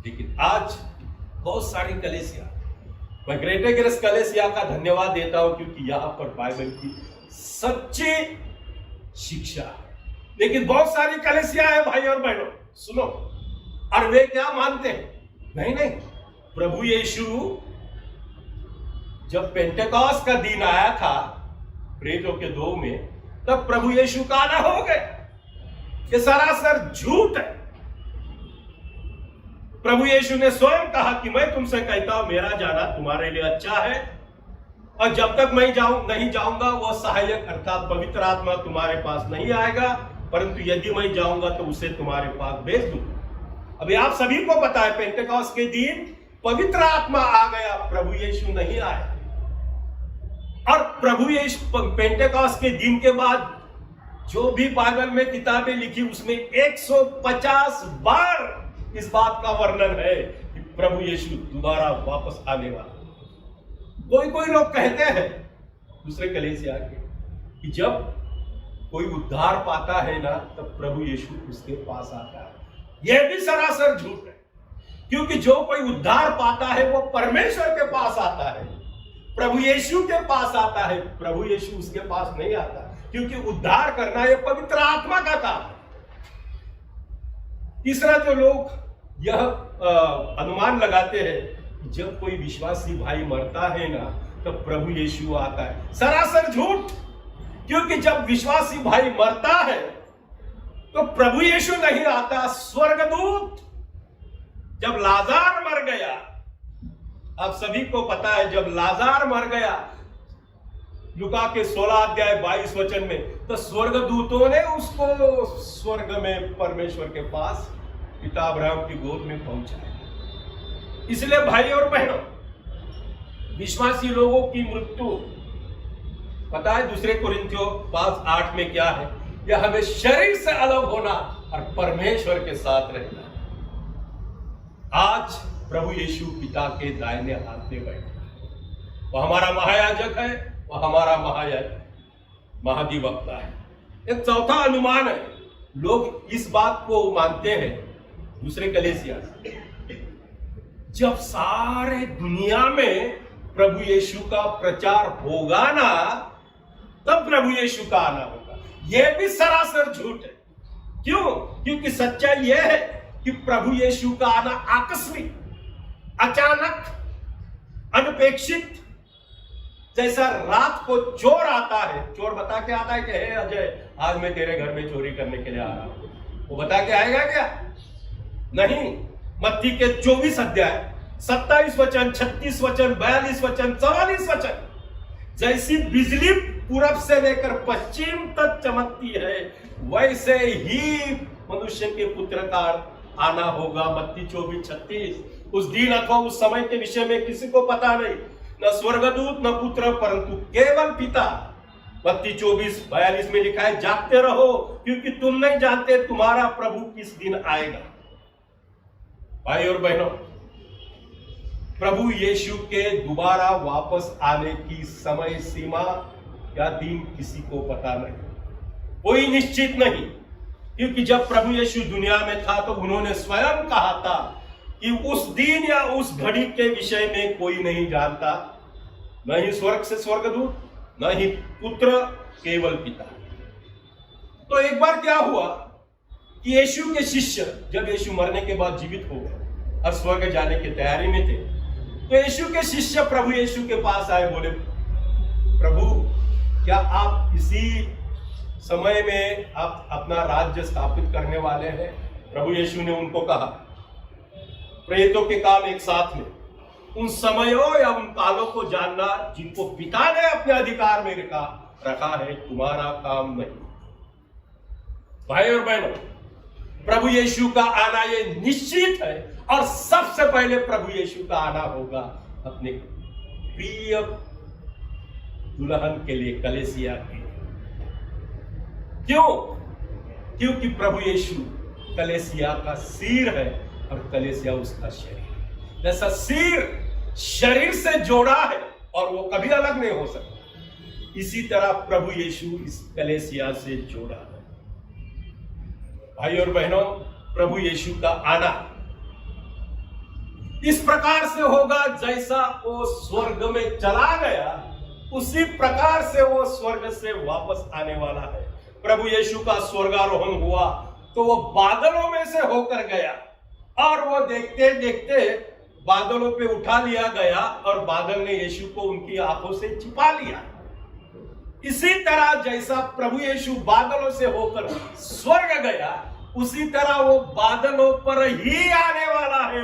लेकिन आज बहुत सारी कलीसिया, मैं ग्रेटर ग्रेस कलीसिया का धन्यवाद देता हूं क्योंकि यहां पर बाइबल की सच्ची शिक्षा है। लेकिन बहुत सारी कलीसिया है भाई और बहनों, सुनो, और वे क्या मानते हैं? नहीं, प्रभु यीशु जब पेंटेकॉस्ट का दिन आया था प्रेरितों के 2 में, तब प्रभु यीशु का आना हो गया। ये सरासर झूठ है। प्रभु यीशु ने स्वयं कहा कि मैं तुमसे कहता हूं मेरा जाना तुम्हारे लिए अच्छा है, और जब तक मैं नहीं जाऊंगा वह सहायक अर्थात पवित्र आत्मा तुम्हारे पास नहीं आएगा, परंतु यदि मैं जाऊंगा तो उसे तुम्हारे पास भेज दूंगा। अभी आप सभी को पता है पेंटेकॉस्ट के दिन पवित्र आत्मा आ गया, प्रभु यीशु नहीं आया। और प्रभु यीशु पेंटेकॉस्ट के दिन के बाद जो भी बाइबल में किताबें लिखी उसमें 150 बार इस बात का वर्णन है कि प्रभु यीशु दोबारा वापस आने वाला। कोई लोग कहते हैं दूसरे कलीसिया के कि जब कोई उद्धार पाता है ना तब प्रभु यीशु उसके पास आता है। यह भी सरासर झूठ है, क्योंकि जो कोई उद्धार पाता है वो परमेश्वर के पास आता है, प्रभु यीशु के पास आता है। प्रभु यीशु उसके पास नहीं आता, क्योंकि उद्धार करना यह पवित्र आत्मा का काम है। तीसरा जो लोग यह अनुमान लगाते हैं कि जब कोई विश्वासी भाई मरता है ना तब प्रभु यीशु आता है, सरासर झूठ। क्योंकि जब विश्वासी भाई मरता है तो प्रभु यीशु नहीं आता, स्वर्गदूत। जब लाजार मर गया, आप सभी को पता है, जब लाजार मर गया लुका के 16 अध्याय 22 वचन में, तो स्वर्गदूतों ने उसको स्वर्ग में परमेश्वर के पास पिता अब्राहम की गोद में पहुंचाया। इसलिए भाई और बहनों, विश्वासी लोगों की मृत्यु पता है 2 कोरिन्थियों 5:8 में क्या है? यह हमें शरीर से अलग होना और परमेश्वर के साथ रहना। आज प्रभु यीशु पिता के दाहिने हाथ में बैठा, वह हमारा महायाजक है, वह हमारा महाधिवक्ता है। एक चौथा अनुमान है, लोग इस बात को मानते हैं दूसरे कलीसिया से, जब सारे दुनिया में प्रभु यीशु का प्रचार होगा ना तब प्रभु यीशु का आना होगा। यह भी सरासर झूठ है। क्यों? क्योंकि सच्चाई यह है कि प्रभु यीशु का आना आकस्मिक, अचानक, अनपेक्षित, जैसा रात को चोर आता है, चोर बता के आता है कि हे अजय आज मैं तेरे घर में चोरी करने के लिए आ रहा हूं, वो बता के आएगा क्या? नहीं। मत्ती के 24 अध्याय 27 वचन, 36 वचन, 42 वचन, 44 वचन, जैसी बिजली पूरब से लेकर पश्चिम तक चमकती है वैसे ही मनुष्य के पुत्र का आना होगा। मत्ती 24:36। उस दिन अथवा उस समय के विषय में किसी को पता नहीं, न स्वर्गदूत न पुत्र, परंतु केवल पिता। मत्ती 24:42 में लिखा है, जागते रहो क्योंकि तुम नहीं जानते तुम्हारा प्रभु किस दिन आएगा। भाई और बहनों, प्रभु यीशु के दोबारा वापस आने की समय सीमा या दिन किसी को पता नहीं, कोई निश्चित नहीं। क्योंकि जब प्रभु यीशु दुनिया में था तो उन्होंने स्वयं कहा था कि उस दिन या उस घड़ी के विषय में कोई नहीं जानता, न ही स्वर्ग से स्वर्गदूत, न ही पुत्र, केवल पिता। तो एक बार क्या हुआ कि यीशु के शिष्य जब यीशु मरने के बाद जीवित हो गए और स्वर्ग जाने की तैयारी में थे, तो यीशु के शिष्य प्रभु यीशु के पास आए, बोले, प्रभु क्या आप इसी समय में आप अपना राज्य स्थापित करने वाले हैं? प्रभु यीशु ने उनको कहा, प्रेरितों के काम एक साथ में, उन समयों या उन कालों को जानना जिनको पिता ने अपने अधिकार में रखा है तुम्हारा काम नहीं। भाई और बहनों, प्रभु यीशु का आना ये निश्चित है और सबसे पहले प्रभु यीशु का आना होगा अपने प्रिय दुल्हन के लिए, कलीसिया के लिए। क्यों? क्योंकि प्रभु यीशु कलीसिया का सिर है और कलीसिया उसका शरीर। जैसा सिर शरीर से जोड़ा है और वो कभी अलग नहीं हो सकता, इसी तरह प्रभु यीशु इस कलीसिया से जोड़ा है। भाई और बहनों, प्रभु यीशु का आना इस प्रकार से होगा जैसा वो स्वर्ग में चला गया, उसी प्रकार से वो स्वर्ग से वापस आने वाला है। प्रभु यीशु का स्वर्गारोहण हुआ तो वो बादलों में से होकर गया और वो देखते देखते बादलों पे उठा लिया गया और बादल ने यीशु को उनकी आंखों से छिपा लिया। इसी तरह जैसा प्रभु यीशु बादलों से होकर स्वर्ग गया, उसी तरह वो बादलों पर ही आने वाला है।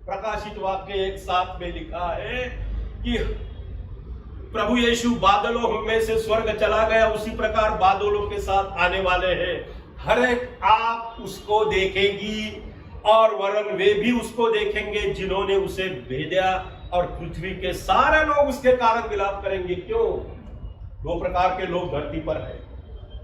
प्रकाशित वाक्य 1:7 में लिखा है कि प्रभु यीशु बादलों में से स्वर्ग चला गया, उसी प्रकार बादलों के साथ आने वाले हैं। हर एक आंख उसको देखेगी और वरन वे भी उसको देखेंगे जिन्होंने उसे भेजा, और पृथ्वी के सारे लोग उसके कारण विलाप करेंगे। क्यों? 2 प्रकार के लोग धरती पर हैं,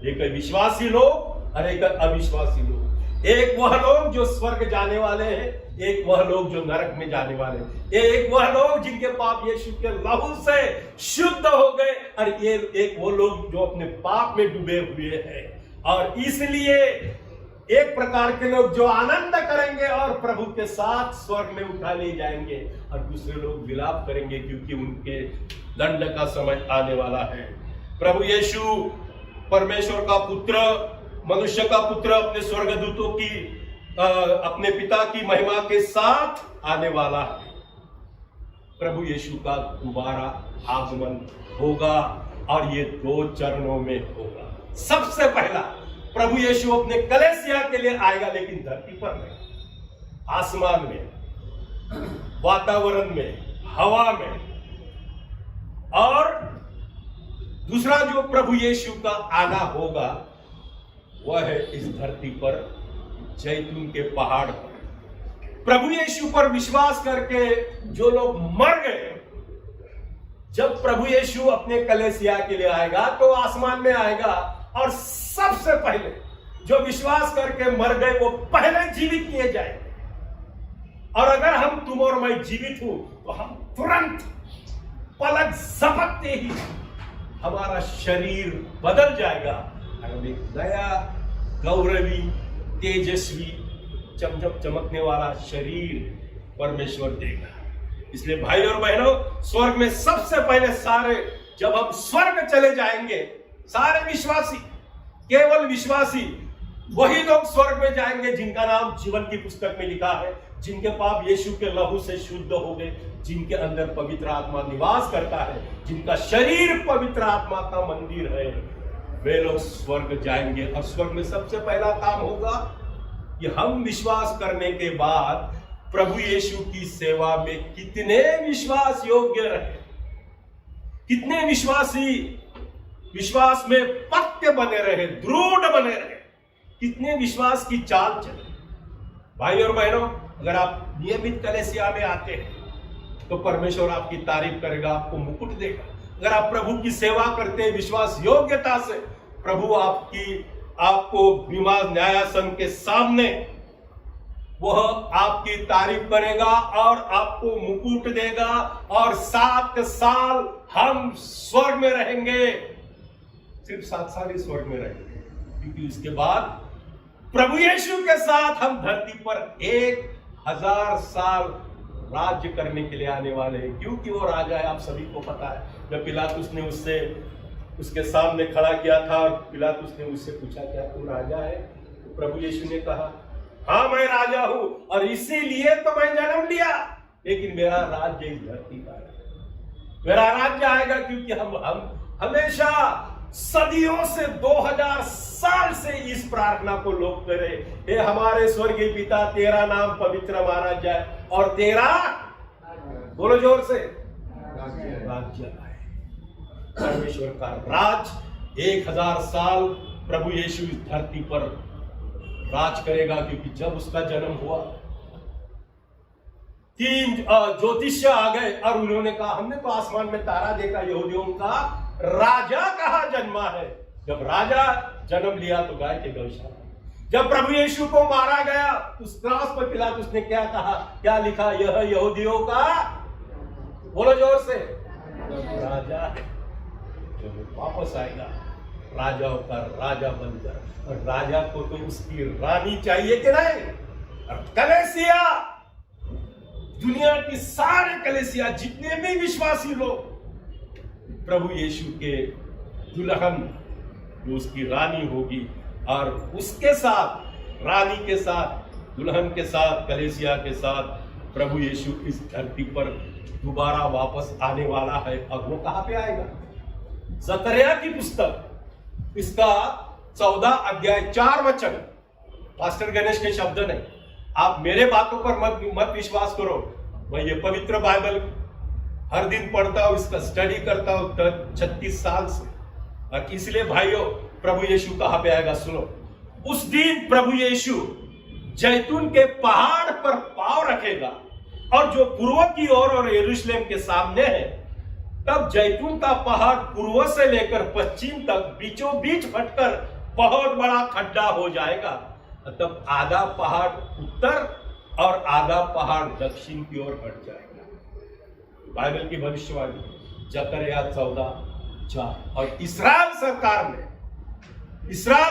एक विश्वासी लोग और एक अविश्वासी लोग। एक वह लोग जो स्वर्ग जाने वाले हैं, एक वह लोग जो नरक में जाने वाले हैं। एक वह लोग जिनके पाप यीशु के लहू से शुद्ध हो गए, और ये एक वो लोग जो अपने पाप में डूबे हुए हैं। और इसलिए एक प्रकार के लोग जो आनंद करेंगे और प्रभु के साथ स्वर्ग में उठा ले जाएंगे, और दूसरे लोग विलाप करेंगे क्योंकि उनके दंड का समय आने वाला है। प्रभु यीशु परमेश्वर का पुत्र, मनुष्य का पुत्र, अपने स्वर्गदूतों की अपने पिता की महिमा के साथ आने वाला है। प्रभु यीशु का दोबारा आगमन होगा और ये 2 चरणों में होगा। सबसे पहला प्रभु यीशु अपने कलीसिया के लिए आएगा, लेकिन धरती पर नहीं, आसमान में, वातावरण में, हवा में। और दूसरा जो प्रभु यीशु का आना होगा वह है इस धरती पर जैतून के पहाड़ पर। प्रभु यीशु पर विश्वास करके जो लोग मर गए, जब प्रभु यीशु अपने कलीसिया के लिए आएगा तो आसमान में आएगा, और सबसे पहले जो विश्वास करके मर गए वो पहले जीवित किए जाएंगे। और अगर हम, तुम और मैं जीवित हूं तो हम तुरंत पलक झपकते ही हमारा शरीर बदल जाएगा, हम एक नया गौरवी, तेजस्वी, चमकने वाला शरीर परमेश्वर देगा। इसलिए भाई और बहनों, स्वर्ग में सबसे पहले सारे, जब हम स्वर्ग चले जाएंगे, सारे विश्वासी, केवल विश्वासी वही लोग स्वर्ग में जाएंगे जिनका नाम जीवन की पुस्तक में लिखा है, जिनके पाप यीशु के लहू से शुद्ध हो गए, जिनके अंदर पवित्र आत्मा निवास करता है, जिनका शरीर पवित्र आत्मा का मंदिर है, वे लोग स्वर्ग जाएंगे। और स्वर्ग में सबसे पहला काम होगा कि हम विश्वास करने के बाद प्रभु यीशु की सेवा में कितने विश्वास योग्य रहे, कितने विश्वासी विश्वास में पक्के बने रहे, दृढ़ बने रहे, कितने विश्वास की चाल चले। भाई और बहनों, अगर आप नियमित कलीसिया में आते हैं तो परमेश्वर आपकी तारीफ करेगा, आपको मुकुट देगा। अगर आप प्रभु की सेवा करते हैं विश्वास योग्यता से, प्रभु आपको विवाद न्यायासन के सामने वह आपकी तारीफ करेगा और आपको मुकुट देगा, और 7 साल हम स्वर्ग में रहेंगे। सिर्फ 7 साल ही स्वर्ग में रहेंगे, क्योंकि उसके बाद प्रभु यीशु के साथ हम धरती पर 1000 साल राज्य करने के लिए आने वाले हैं। क्योंकि वो राजा है, आप सभी को पता है। जब पिलातुस ने उसके सामने खड़ा किया था और पिलातुस ने उससे पूछा, क्या तू राजा है? तो प्रभु यीशु ने कहा, हाँ मैं राजा हूं, और इसीलिए तो मैं जन्म लिया, लेकिन मेरा राज्य इस धरती का है। मेरा राज्य आएगा क्योंकि हम हमेशा सदियों से 2000 साल से इस प्रार्थना को लोग करें, हे हमारे स्वर्गीय पिता, तेरा नाम पवित्र माना जाए और तेरा बोलो जोर से, राज्य आए। परमेश्वर का राज 1000 साल प्रभु यीशु इस धरती पर राज करेगा, क्योंकि जब उसका जन्म हुआ 3 ज्योतिष्य आ गए और उन्होंने कहा हमने तो आसमान में तारा देखा, यहूदियों का राजा कहाँ जन्मा है। जब राजा जन्म लिया तो गाय के गौशाला। जब प्रभु यीशु को मारा गया उस क्रॉस पर पिलातुस उसने क्या कहा, क्या लिखा, यह यहूदियों का, बोलो जोर से, राजा है जो वापस आएगा राजाओं का राजा बनकर। और राजा को तो उसकी रानी चाहिए कि नहीं। और कलीसिया, दुनिया की सारे कलीसिया, जितने भी विश्वासी लोग प्रभु यीशु के दुल्हन जो उसकी रानी होगी, और उसके साथ, रानी के साथ, दुल्हन के साथ, कलीसिया के साथ प्रभु यीशु इस धरती पर दोबारा वापस आने वाला है। और वो कहां पे आएगा? जकरिया की पुस्तक, इसका 14 अध्याय 4 वचन, पास्टर गणेश के शब्द नहीं, आप मेरे बातों पर मत विश्वास करो। मैं ये पवित्र बाइबल हर दिन पढ़ता हूं, इसका स्टडी करता हूं 36 साल से। और इसलिए भाइयों, प्रभु यीशु कहां पे आएगा सुनो। उस दिन प्रभु यीशु जैतून के पहाड़ पर पांव रखेगा, और जो पूर्व की ओर और यरूशलेम के सामने है, तब जैतून का पहाड़ पूर्व से लेकर पश्चिम तक बीचों बीच फटकर बहुत बड़ा खड्डा हो जाएगा। तब आधा पहाड़ उत्तर और आधा पहाड़ दक्षिण की ओर हट जाएगा। बाइबल की भविष्यवाणी जकरिया 14:4। और इस्राएल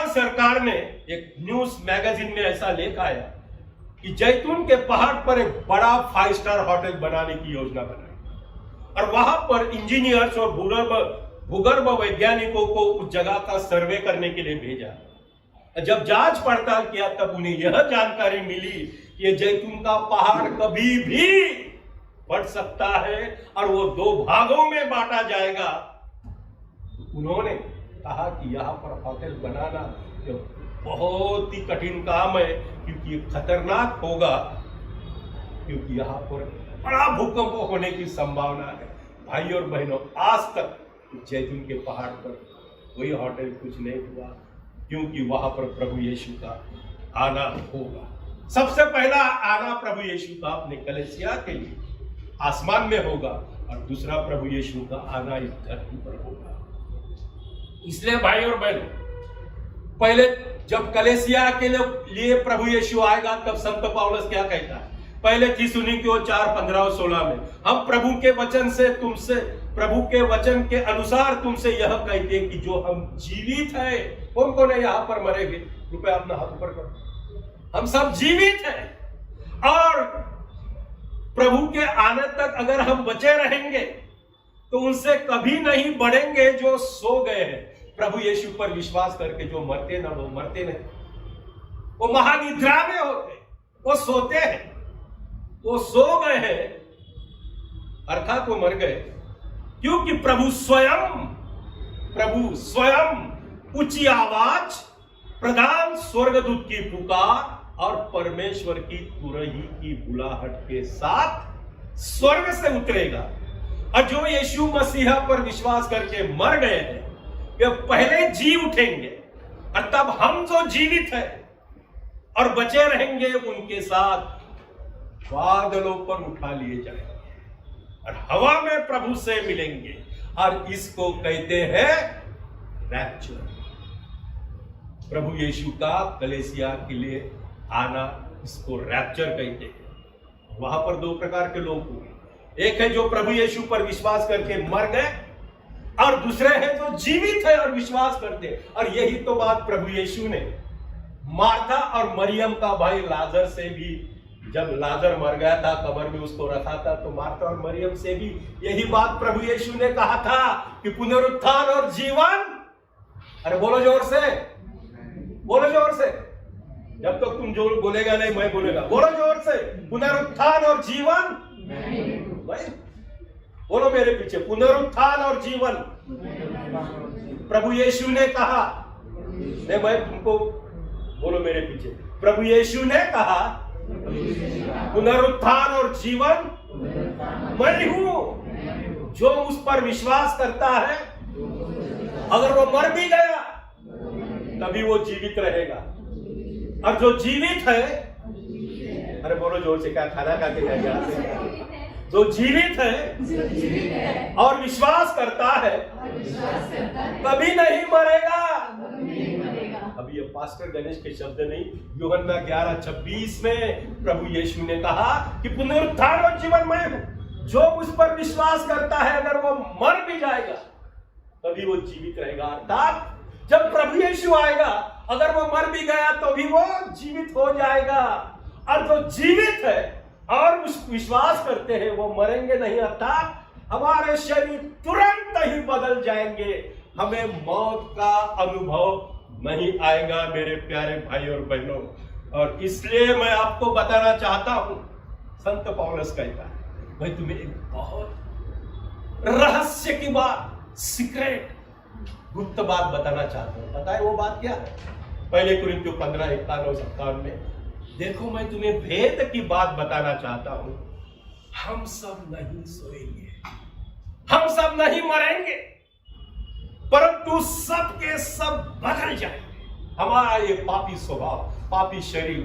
सरकार ने एक न्यूज मैगजीन में ऐसा लेख आया कि जैतून के पहाड़ पर एक बड़ा 5 स्टार होटल बनाने की योजना बनाई, और वहां पर इंजीनियर्स और भूगर्भ वैज्ञानिकों को उस जगह का सर्वे करने के लिए भेजा। जब जांच पड़ताल किया तब उन्हें यह जानकारी मिली कि ये जैतून का पहाड़ कभी भी बढ़ सकता है और वो 2 भागों में बांटा जाएगा। उन्होंने कहा कि यहाँ पर होटल बनाना जो बहुत ही कठिन काम है, क्योंकि खतरनाक होगा, क्योंकि यहाँ पर बड़ा भूकंप होने की संभावना है। भाई और बहनों, आज तक जैतून के पहाड़ पर कोई होटल कुछ नहीं हुआ, क्योंकि वहां पर प्रभु यीशु का आना होगा। सबसे पहला आना प्रभु यीशु का अपने कलीसिया के लिए आसमान में होगा, और दूसरा प्रभु यीशु का आना इस धरती पर होगा। इसलिए भाई और बहनों, पहले जब कलीसिया के लिए प्रभु यीशु आएगा, तब संत पौलुस क्या कहता है? पहले थिस्सलुनीकियों 4:15-16 में, हम प्रभु के वचन से तुमसे, प्रभु के वचन के अनुसार तुमसे यह कहते हैं कि जो हम जीवित है, कौन कौन है यहाँ पर मरेंगे? कृपया अपना हाथ ऊपर करो। हम सब जीवित हैं, और प्रभु के आने तक अगर हम बचे रहेंगे तो उनसे कभी नहीं बढ़ेंगे जो सो गए हैं। प्रभु यीशु पर विश्वास करके जो मरते ना, वो मरते नहीं, वो महानिद्रा में होते, वो सोते हैं, वो सो गए हैं, अर्थात वो मर गए, क्योंकि प्रभु स्वयं ऊंची आवाज, प्रधान स्वर्गदूत की पुकार और परमेश्वर की तुरही की बुलाहट के साथ स्वर्ग से उतरेगा। और जो यीशु मसीहा पर विश्वास करके मर गए हैं, वे पहले जी उठेंगे, और तब हम जो जीवित हैं और बचे रहेंगे उनके साथ बादलों पर उठा लिए जाएंगे और हवा में प्रभु से मिलेंगे, और इसको कहते हैं रैप्चर। प्रभु यीशु का कलीसिया के लिए आना, इसको रैप्चर कहते हैं। वहां पर 2 प्रकार के लोग हुए, एक है जो प्रभु यीशु पर विश्वास करके मर गए, और दूसरे हैं जो जीवित है और विश्वास करते हैं। और यही तो बात प्रभु यीशु ने मार्था और मरियम का भाई लाजर से भी, जब लाजर मर गया था, कब्र में उसको रखा था, तो मार्था और मरियम से भी यही बात प्रभु यीशु ने कहा था कि पुनरुत्थान और जीवन। अरे बोलो जोर से, बोलो जोर से, जब तक तुम जोर बोलेगा नहीं मैं बोलेगा, बोलो जोर से, पुनरुत्थान और जीवन। भाई बोलो मेरे पीछे, पुनरुत्थान और जीवन। प्रभु यीशु ने कहा, नहीं मैं तुमको, बोलो मेरे पीछे, प्रभु यीशु ने कहा पुनरुत्थान और जीवन मैं हूं। जो उस पर विश्वास करता है, अगर वो मर भी गया तभी वो जीवित रहेगा। और जो जीवित है, अरे बोलो जोर से, क्या खाना खा के गया? जो जीवित है और विश्वास करता है कभी नहीं मरेगा। अभी ये पास्टर गणेश के शब्द नहीं, यूहन्ना 11:26 में प्रभु यीशु ने कहा कि पुनरुत्थान और जीवन मैं हूं। जो उस पर विश्वास करता है, अगर वो मर भी जाएगा तभी वो जीवित रहेगा। अर्थात जब प्रभु यीशु आएगा, अगर वो मर भी गया तो भी वो जीवित हो जाएगा। और जो जीवित है और उस विश्वास करते हैं वो मरेंगे नहीं। अर्थात हमारे शरीर तुरंत ही बदल जाएंगे, हमें मौत का अनुभव नहीं आएगा मेरे प्यारे भाई और बहनों। और इसलिए मैं आपको बताना चाहता हूं, संत पौलुस कहता है, भाई तुम्हें एक बहुत रहस्य की बात, सीक्रेट, गुप्त बात बताना चाहता हूं। पता है वो बात क्या है? पहले कुरिन्थियों 15:51-57 में, देखो मैं तुम्हें भेद की बात बताना चाहता हूं। हम सब नहीं सोएंगे, हम सब नहीं मरेंगे, परंतु सब के सब बदल जाएंगे। हमारा ये पापी स्वभाव, पापी शरीर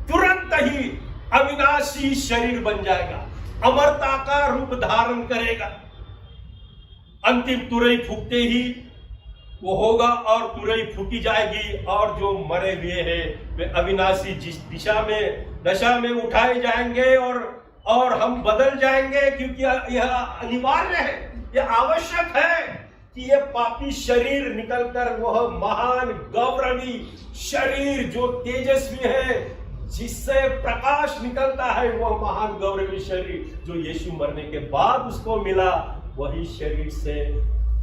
तुरंत ही अविनाशी शरीर बन जाएगा, अमरता का रूप धारण करेगा। अंतिम तुरई फूकते ही वो होगा और तुरई फूकी जाएगी, और जो मरे हुए हैं वे अविनाशी दशा में उठाए जाएंगे और हम बदल जाएंगे। क्योंकि यह अनिवार्य है, यह आवश्यक है कि यह पापी शरीर निकलकर वह महान गौरवी शरीर जो तेजस्वी है, जिससे प्रकाश निकलता है, वह महान गौरवी शरीर जो यीशु मरने के बाद उसको मिला, वही शरीर से,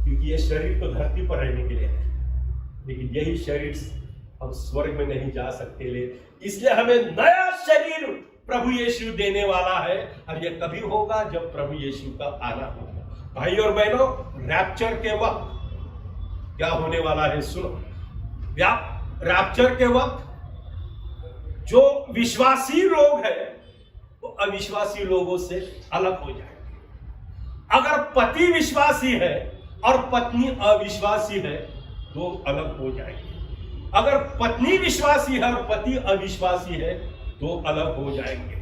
क्योंकि यह शरीर तो धरती पर रहने के लिए है, लेकिन यही शरीर हम स्वर्ग में नहीं जा सकते ले, इसलिए हमें नया शरीर प्रभु यीशु देने वाला है। और यह कभी होगा जब प्रभु यीशु का आना होगा। भाई और बहनों, रैप्चर के वक्त क्या होने वाला है सुनो। रैप्चर के वक्त जो विश्वासी लोग हैं वो अविश्वासी लोगों से अलग हो जाएंगे। अगर पति विश्वासी है और पत्नी अविश्वासी है तो अलग हो जाएंगे। अगर पत्नी विश्वासी है और पति अविश्वासी है तो अलग हो जाएंगे।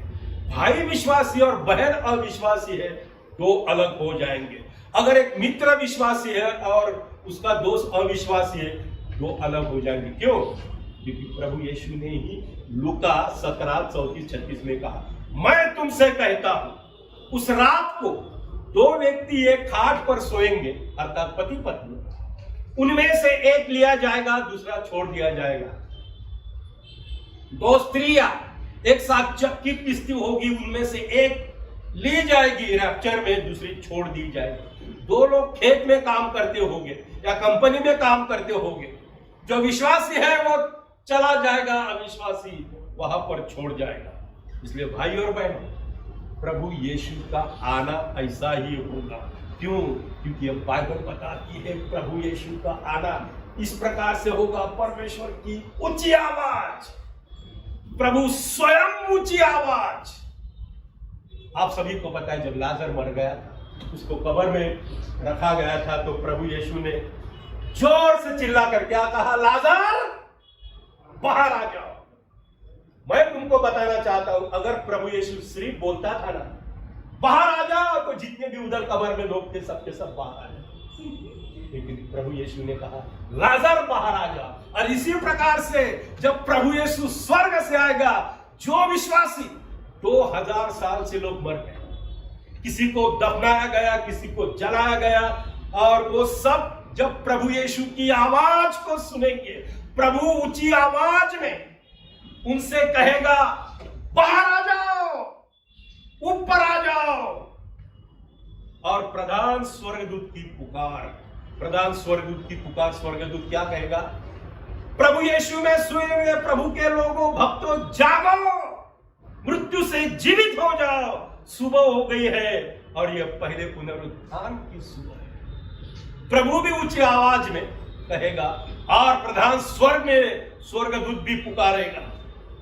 भाई विश्वासी और बहन अविश्वासी है तो अलग हो जाएंगे। अगर एक मित्र विश्वासी है और उसका दोस्त अविश्वासी है तो अलग हो जाएंगे। क्यों? क्योंकि प्रभु यीशु ने ही लूका 17:34-36 में कहा, मैं तुमसे कहता हूं उस रात को दो व्यक्ति एक खाट पर सोएंगे, अर्थात पति पत्नी, उनमें से एक लिया जाएगा, दूसरा छोड़ दिया जाएगा। दो स्त्रियां एक साथ चक्की पिसती होगी, उनमें से एक ली जाएगी रैप्चर में, दूसरी छोड़ दी जाएगी। दो लोग खेत में काम करते होंगे या कंपनी में काम करते होंगे, जो विश्वासी है वो चला जाएगा, अविश्वासी वहां पर छोड़ जाएगा। इसलिए भाई और बहनों, प्रभु यीशु का आना ऐसा ही होगा। क्यों? क्योंकि अब बाइबल बताती है प्रभु यीशु का आना इस प्रकार से होगा। परमेश्वर की ऊंची आवाज, प्रभु स्वयं ऊंची आवाज। आप सभी को पता है जब लाजर मर गया, उसको कब्र में रखा गया था, तो प्रभु यीशु ने जोर से चिल्लाकर क्या कहा? लाजर बाहर आ जाओ। मैं तुमको बताना चाहता हूं, अगर प्रभु यीशु सिर्फ बोलता था ना बाहर आ जाओ, तो जितने भी उधर कब्र में लोग थे सबके सब बाहर आ जाए। लेकिन प्रभु यीशु ने कहा लाजर बाहर आ जाओ। और इसी प्रकार से जब प्रभु यीशु स्वर्ग से आएगा, जो विश्वासी 2000 साल से लोग मर गए, किसी को दफनाया गया, किसी को जलाया गया, और वो सब जब प्रभु यीशु की आवाज को सुनेंगे, प्रभु ऊंची आवाज में उनसे कहेगा बाहर आ जाओ, ऊपर आ जाओ। और प्रधान स्वर्गदूत की पुकार, स्वर्गदूत क्या कहेगा? प्रभु यीशु में सोए हुए प्रभु के लोगों, भक्तों, जागो, मृत्यु से जीवित हो जाओ, सुबह हो गई है और यह पहले पुनरुत्थान की सुबह है। प्रभु भी ऊंची आवाज में कहेगा और प्रधान स्वर्ग में स्वर्गदूत भी पुकारेगा।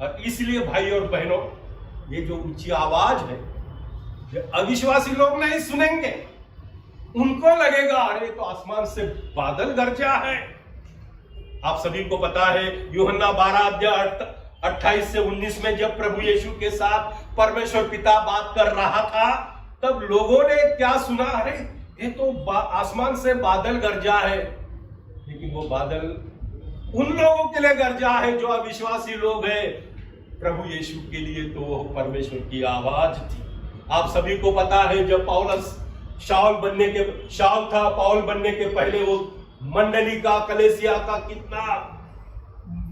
और इसलिए भाई और बहनों, ये जो ऊंची आवाज है अविश्वासी लोग नहीं सुनेंगे, उनको लगेगा अरे तो आसमान से बादल गरजा है। आप सभी को पता है यूहन्ना 12 अध्याय 28 से 19 में जब प्रभु यीशु के साथ परमेश्वर पिता बात कर रहा था, तब लोगों ने क्या सुना, अरे ये तो आसमान से बादल गरजा है। लेकिन वो बादल उन लोगों के लिए गरजा है जो अविश्वासी लोग हैं। प्रभु यीशु के लिए तो वो परमेश्वर की आवाज थी। आप सभी को पता है जब पौलुस शाऊल था, पौल बनने के पहले वो मंडली का, कलीसिया का कितना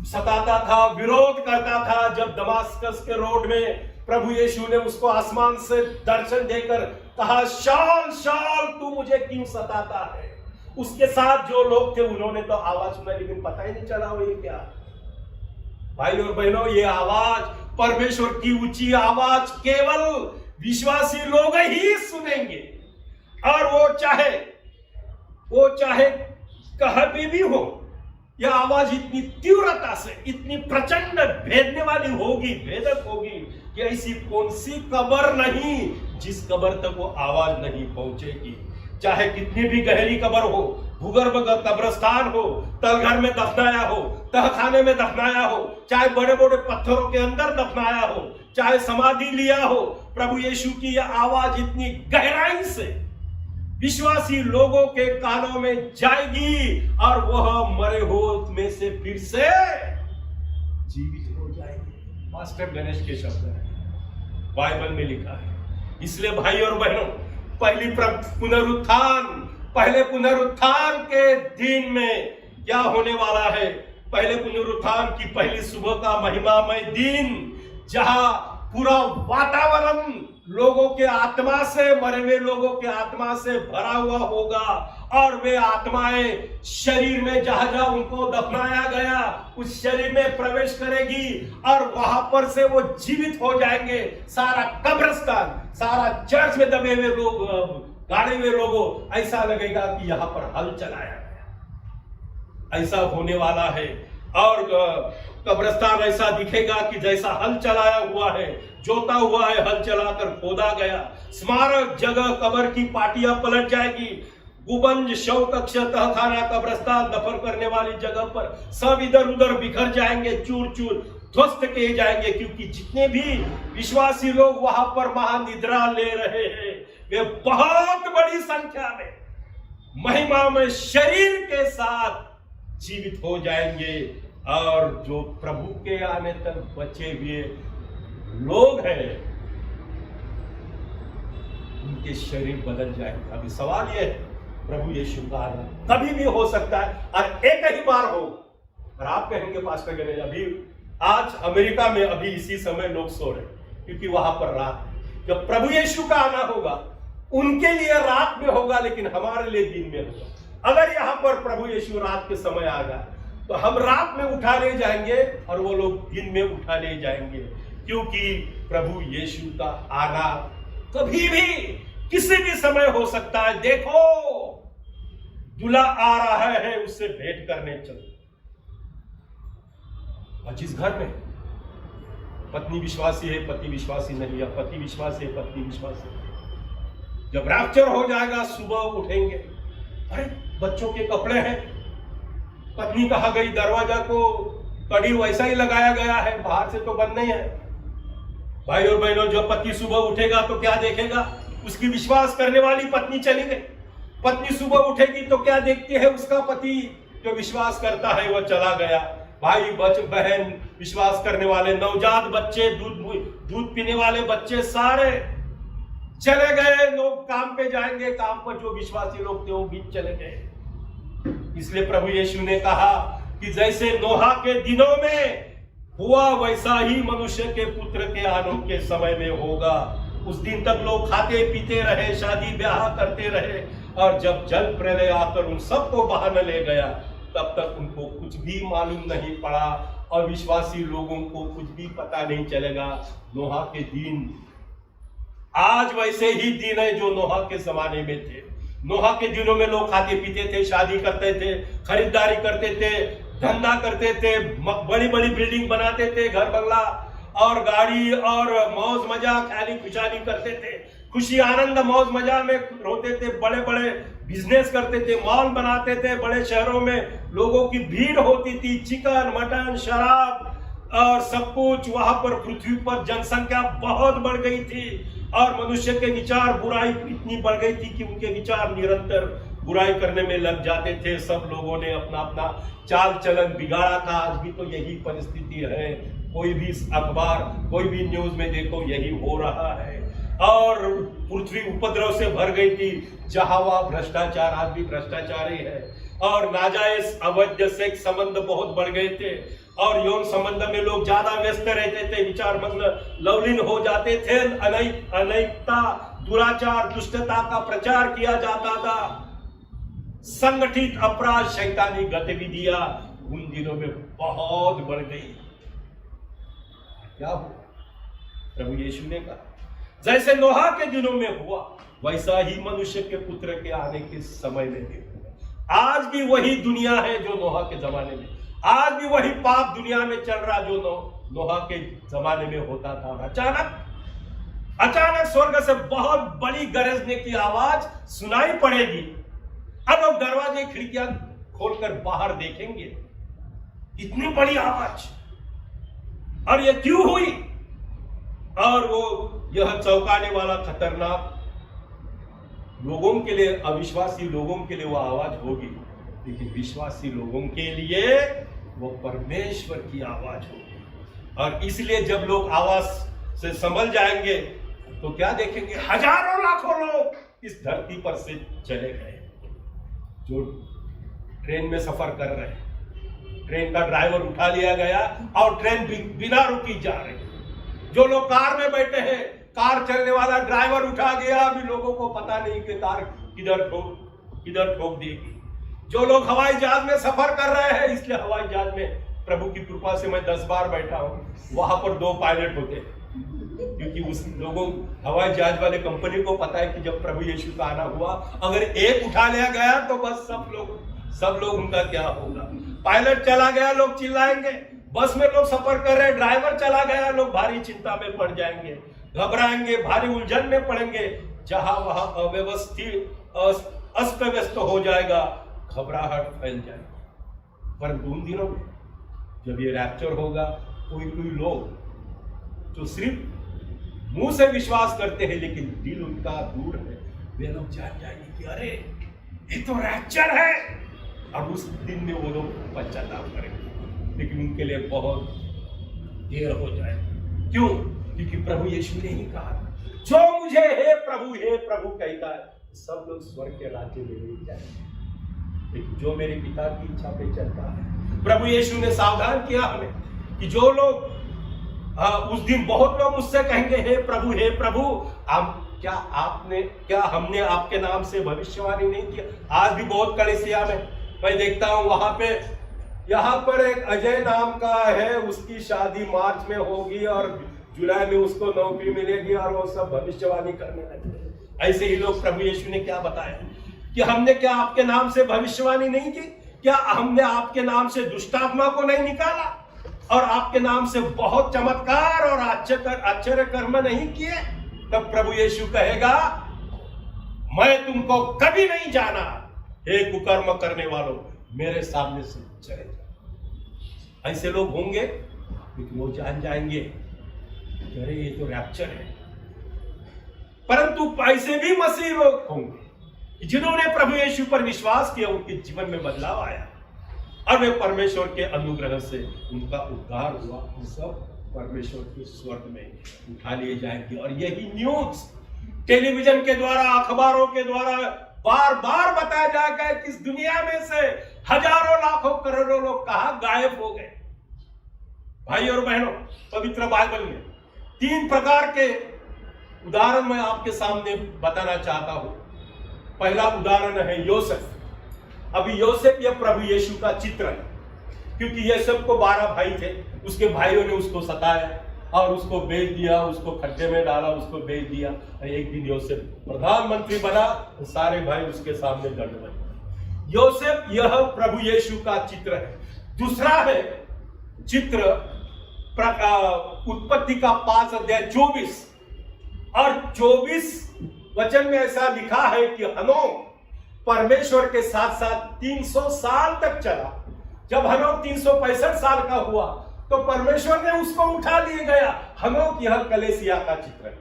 सताता था, विरोध करता था। जब दमास्कस के रोड में प्रभु यीशु ने उसको आसमान से दर्शन देकर कहा, शाऊल शाऊल तू मुझे क्यों सताता है। उसके साथ जो लोग थे उन्होंने तो आवाज सुना, लेकिन पता ही नहीं चला वो ये क्या। भाई और बहनों, ये आवाज परमेश्वर की ऊंची आवाज केवल विश्वासी लोग ही सुनेंगे। और वो चाहे कहीं भी हो, यह आवाज इतनी तीव्रता से, इतनी प्रचंड भेदने वाली होगी, भेदक होगी कि ऐसी कौन सी कब्र नहीं जिस कब्र तक वो आवाज नहीं पहुंचेगी। चाहे कितनी भी गहरी कब्र हो, भूगर्भ कब्रस्तान हो, तलघर में दफनाया हो, तहखाने में दफनाया हो, चाहे बड़े बड़े पत्थरों के अंदर दफनाया हो, चाहे समाधि लिया हो, प्रभु यीशु की यह आवाज इतनी गहराई से विश्वासी लोगों के कानों में जाएगी और वह मरे हुए में से फिर से जीवित हो जाएगी। मास्टर गणेश के शब्द है, बाइबल में लिखा है। इसलिए भाई और बहनों, पहले पुनरुत्थान के दिन में क्या होने वाला है? पहले पुनरुत्थान की पहली सुबह का महिमामय दिन, जहां पूरा वातावरण लोगों के आत्मा से, मरे हुए लोगों के आत्मा से भरा हुआ होगा और वे आत्माएं शरीर में जहां जहां उनको दफनाया गया उस शरीर में प्रवेश करेगी और वहां पर से वो जीवित हो जाएंगे। सारा कब्रिस्तान, सारा चर्च में दबे हुए लोग, गाड़े हुए लोगों, ऐसा लगेगा कि यहां पर हल चलाया गया। ऐसा होने वाला है और कब्रिस्तान ऐसा दिखेगा कि जैसा हल चलाया हुआ है, जोता हुआ है, हल चलाकर खोदा गया। स्मारक जगह, कब्र की पाटियां पलट जाएगी। गुबंज, शव कक्ष, तहखाना, कब्रिस्तान, दफन करने वाली जगह पर सब इधर उधर बिखर जाएंगे, चूर चूर ध्वस्त किए जाएंगे, क्योंकि जितने भी विश्वासी लोग वहां पर महानिद्रा ले रहे हैं वे बहुत बड़ी संख्या में महिमा में शरीर के साथ जीवित हो जाएंगे। और जो प्रभु के आने तक बचे हुए लोग हैं उनके शरीर बदल जाएंगे। अभी सवाल यह है, प्रभु यीशु का आना कभी भी हो सकता है और एक ही बार हो। और आप कहेंगे पास्टर गणेश, अभी आज अमेरिका में अभी इसी समय लोग सो रहे क्योंकि वहां पर रात है। जब प्रभु यीशु का आना होगा उनके लिए रात में होगा, लेकिन हमारे लिए दिन में होगा। अगर यहां पर प्रभु यीशु रात के समय आ गया तो हम रात में उठा ले जाएंगे और वो लोग दिन में उठा ले जाएंगे, क्योंकि प्रभु यीशु का आना कभी भी किसी भी समय हो सकता है। देखो, दूल्हा आ रहा है, उससे भेंट करने चलो। और जिस घर में पत्नी विश्वासी है, पति विश्वासी नहीं, या पति विश्वासी है, पत्नी विश्वासी नहीं, जब रैप्चर हो जाएगा सुबह उठेंगे, अरे बच्चों के कपड़े हैं, पत्नी कहाँ गई, दरवाजा को कड़ी वैसा ही लगाया गया है, बाहर से तो बंद नहीं है। भाई और बहनों, जब पति सुबह उठेगा तो क्या देखेगा? उसकी विश्वास करने वाली पत्नी चली गई। पत्नी सुबह उठेगी तो क्या देखती है? उसका पति जो विश्वास करता है वह चला गया। भाई बहन, विश्वास करने वाले नवजात बच्चे, दूध पीने वाले बच्चे सारे चले गए। लोग काम पे जाएंगे, काम पर जो विश्वासी लोग थे वो भी चले गए। इसलिए प्रभु यीशु ने कहा कि जैसे नोहा के दिनों में हुआ वैसा ही मनुष्य के पुत्र के आने के समय में होगा। उस दिन तक लोग खाते पीते रहे, शादी ब्याह करते रहे, और जब जल प्रलय आकर उन सबको बहा न ले गया तब तक उनको कुछ भी मालूम नहीं पड़ा और विश्वासी लोगों को कुछ भी पता नहीं चलेगा। नोहा के दिन आज वैसे ही दिन है जो नोहा के जमाने में थे। नोहा के दिनों में लोग खाते पीते थे, शादी करते थे, खरीदारी करते थे, धंधा करते थे, बड़ी बड़ी बिल्डिंग बनाते थे, घर बंगला और गाड़ी और मौज मजा ख्याली खुशाली करते थे। खुशी आनंद मौज मजा में होते थे, बड़े बड़े बिजनेस करते थे, मॉल बनाते थे, बड़े शहरों में लोगों की भीड़ होती थी, चिकन मटन शराब और सब कुछ वहां पर। पृथ्वी पर जनसंख्या बहुत बढ़ गई थी और मनुष्य के विचार बुराई इतनी बढ़ गई थी कि उनके विचार निरंतर बुराई करने में लग जाते थे। सब लोगों ने अपना अपना चाल चलन बिगाड़ा था। आज भी तो यही परिस्थिति है, कोई भी अखबार कोई भी न्यूज में देखो यही हो रहा है। और पृथ्वी उपद्रव से भर गई थी, जहां वहां भ्रष्टाचार, आज भी भ्रष्टाचार ही है। और नाजायज अवैध सेक्स संबंध बहुत बढ़ गए थे और यौन संबंध में लोग ज्यादा व्यस्त रहते थे, विचार मतलब लवलीन हो जाते थे। अनैतिकता, दुराचार, दुष्टता का प्रचार किया जाता था। संगठित अपराध, शैतानी गतिविधियां उन दिनों में बहुत बढ़ गई। क्या हुआ? प्रभु यीशु ने कहा जैसे नोहा के दिनों में हुआ वैसा ही मनुष्य के पुत्र के आने के समय में भी हुआ। आज भी वही दुनिया है जो नोहा के जमाने में, आज भी वही पाप दुनिया में चल रहा जो नोहा के जमाने में होता था। अचानक स्वर्ग से बहुत बड़ी गरजने की आवाज सुनाई पड़ेगी। अब लोग दरवाजे खिड़कियां खोलकर बाहर देखेंगे, इतनी बड़ी आवाज, और ये क्यों हुई? और वो यह चौंकाने वाला खतरनाक लोगों के लिए, अविश्वासी लोगों के लिए वो आवाज होगी, लेकिन विश्वासी लोगों के लिए वो परमेश्वर की आवाज होगी। और इसलिए जब लोग आवाज से संभल जाएंगे तो क्या देखेंगे? हजारों लाखों लोग इस धरती पर से चले गए। जो ट्रेन में सफर कर रहे हैं, ट्रेन का ड्राइवर उठा लिया गया और ट्रेन बिना रुकी जा रही। जो लोग कार में बैठे हैं, कार चलने वाला ड्राइवर उठा गया, अभी लोगों को पता नहीं कि कार किधर ठोक देगी। जो लोग हवाई जहाज में सफर कर रहे हैं, इसलिए हवाई जहाज में प्रभु की कृपा से मैं 10 बार बैठा हूं, वहां पर 2 पायलट होते हैं, क्योंकि उस लोगों हवाई जहाज वाले कंपनी को पता है कि जब प्रभु यीशु का आना हुआ, अगर एक उठा लिया गया तो बस सब लोग उनका क्या होगा। पायलट चला गया, लोग चिल्लाएंगे। बस में लोग सफर कर रहे हैं, ड्राइवर चला गया, लोग भारी चिंता में पड़ जाएंगे, घबराएंगे, भारी उलझन में पड़ेंगे। जहां वहां अव्यवस्थित अस्त व्यस्त हो जाएगा, घबराहट फैल जाएगी। परंतु उन दिनों में जब ये रैप्चर होगा, कोई लोग जो सिर्फ मुंह से विश्वास करते हैं लेकिन दिल उनका दूर है, वे लोग जान जाएंगे कि अरे ये तो रैप्चर है। अब उस दिन में वो लोग पश्चाताप करेंगे, लेकिन उनके लिए बहुत देर हो जाए। क्यों? क्योंकि प्रभु यीशु ने ही कहा, जो मुझे हे प्रभु कहता है, सब लोग स्वर्ग के राज्य में नहीं जाएंगे, लेकिन जो मेरे पिता की इच्छा पे चलता है। प्रभु यीशु ने सावधान किया हमें कि जो लोग उस दिन बहुत लोग मुझसे कहेंगे हे प्रभु, क्या हमने आपके नाम से भविष्यवाणी नहीं किया? आज भी बहुत कलीसिया में मैं देखता हूं, वहां पे यहाँ पर एक अजय नाम का है, उसकी शादी मार्च में होगी और जुलाई में उसको नौकरी मिलेगी, और वो सब भविष्यवाणी करने लगे। ऐसे ही लोग प्रभु यीशु ने क्या बताया कि हमने क्या आपके नाम से भविष्यवाणी नहीं की? क्या हमने आपके नाम से दुष्टात्मा को नहीं निकाला और आपके नाम से बहुत चमत्कार और आश्चर्य कर्म नहीं किए? तब प्रभु यीशु कहेगा, मैं तुमको कभी नहीं जाना, हे कुकर्म करने वालों, मेरे सामने से चले जाओ। ऐसे लोग होंगे, लेकिन वो जान जाएंगे कि अरे ये तो रैप्चर है। परंतु ऐसे भी मसीह लोग होंगे जिन्होंने प्रभु यीशु पर विश्वास किया, उनके जीवन में बदलाव आया और वे परमेश्वर के अनुग्रह से उनका उद्धार हुआ। वो सब परमेश्वर के स्वर्ग में उठा लिए जाएंगे। और यही न्यूज टेलीविजन के द्वारा, अखबारों के द्वारा बार बार बताया जाएगा कि इस दुनिया में से हजारों लाखों करोड़ों लोग कहां गायब हो गए। भाई और बहनों, पवित्र बाइबल में 3 प्रकार के उदाहरण मैं आपके सामने बताना चाहता हूं। पहला उदाहरण है योसेफ। अभी योसेफ यह प्रभु यीशु का चित्र है, क्योंकि योसेफ को 12 भाई थे, उसके भाइयों ने उसको सताया और उसको बेच दिया, उसको खड्डे में डाला, उसको बेच दिया। एक दिन योसेफ प्रधानमंत्री बना तो सारे भाई उसके सामने दंडवत। योसेफ यह प्रभु यीशु का चित्र है। दूसरा है चित्र उत्पत्ति का 5 अध्याय 24। और 24 वचन में ऐसा लिखा है कि हनोक परमेश्वर के साथ साथ 300 साल तक चला। जब हनोक 365 साल का हुआ तो परमेश्वर ने उसको उठा लिए गया। हनोक यह कलेसिया का चित्र है,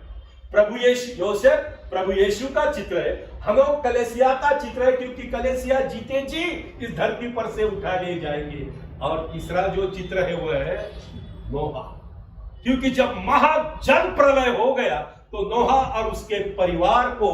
प्रभु यीशु योसेफ प्रभु यीशु का चित्र है। हनोक कलेसिया का चित्र है, क्योंकि कलेसिया जीते जी इस धरती पर से उठा लिए जाएंगे। और तीसरा जो चित्र है वह है नोहा, क्योंकि जब महाजल प्रलय हो गया तो नोहा और उसके परिवार को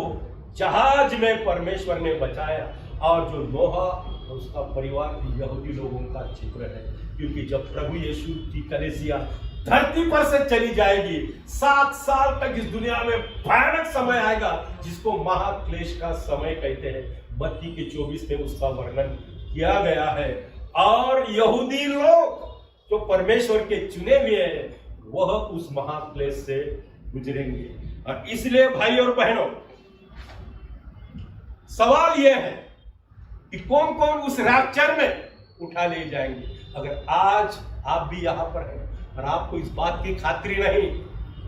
जहाज में परमेश्वर ने बचाया। और जो नोहा और उसका परिवार यहूदी लोगों का चित्र है, क्योंकि जब प्रभु यीशु की कलीसिया धरती पर से चली जाएगी, 7 साल तक इस दुनिया में भयानक समय आएगा जिसको महाक्लेश का समय कहते हैं। मत्ती के 24 में उसका वर्णन किया गया है। और यहूदी लोग जो परमेश्वर के चुने हुए हैं वह उस महाक्लेश से गुजरेंगे। और इसलिए भाई और बहनों, सवाल यह है कि कौन कौन उस रैप्चर में उठा ले जाएंगे। अगर आज आप भी यहां पर हैं और आपको इस बात की खातिर नहीं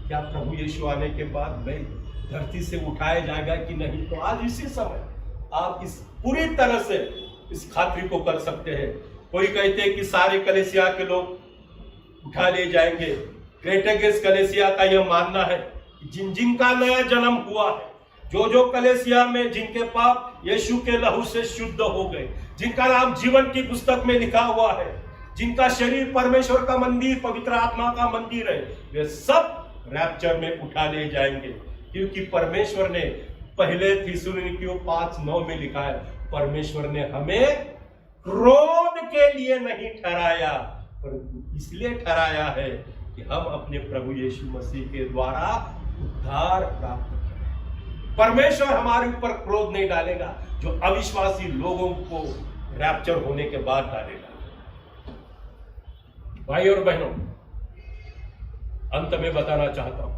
क्या प्रभु यीशु आने के बाद मैं धरती से उठाया जाएगा कि नहीं, तो आज इसी समय आप इस पूरी तरह से इस खातिर को कर सकते हैं। कोई कहते हैं कि सारे कलीसिया के लोग उठा ले जाएंगे। ग्रेटेगेस कलीसिया का यह मानना है कि जिनका नया जन्म हुआ है, जो कलीसिया में जिनके पाप यीशु के लहू से शुद्ध हो गए, जिनका नाम जीवन की पुस्तक में लिखा हुआ है, जिनका शरीर परमेश्वर का मंदिर पवित्र आत्मा का मंदिर है, वे सब रैप्चर में उठा ले जाएंगे। क्योंकि परमेश्वर ने पहले थिस्सलुनीकियों 5:9 में लिखा है, परमेश्वर ने हमें क्रोध के लिए नहीं ठहराया परंतु इसलिए ठहराया है कि हम अपने प्रभु यीशु मसीह के द्वारा उद्धार प्राप्त करें। परमेश्वर हमारे ऊपर क्रोध नहीं डालेगा जो अविश्वासी लोगों को रैप्चर होने के बाद डालेगा। भाई और बहनों, अंत में बताना चाहता हूं,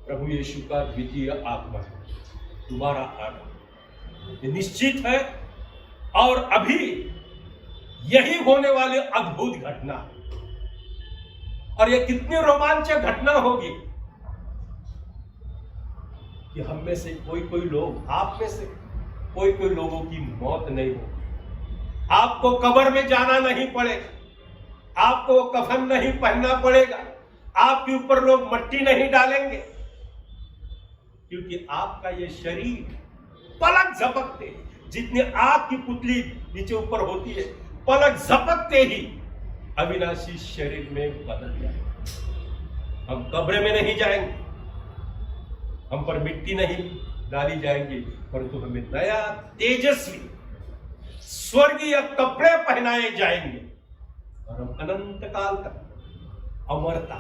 प्रभु यीशु का द्वितीय आगमन, दोबारा आना, ये निश्चित है और अभी यही होने वाली अद्भुत घटना। और ये कितनी रोमांचक घटना होगी कि हम में से कोई लोग, आप में से कोई लोगों की मौत नहीं होगी। आपको कब्र में जाना नहीं पड़ेगा, आपको कफन नहीं पहनना पड़ेगा, आपके ऊपर लोग मट्टी नहीं डालेंगे, क्योंकि आपका ये शरीर पलक झपकते, जितनी आग की पुतली नीचे ऊपर होती है, पलक झपकते ही अविनाशी शरीर में बदल जाएगा। हम कब्र में नहीं जाएंगे, हम पर मिट्टी नहीं डाली जाएंगी, परंतु हमें नया तेजस्वी स्वर्गीय कपड़े पहनाए जाएंगे और हम अनंत काल तक अमरता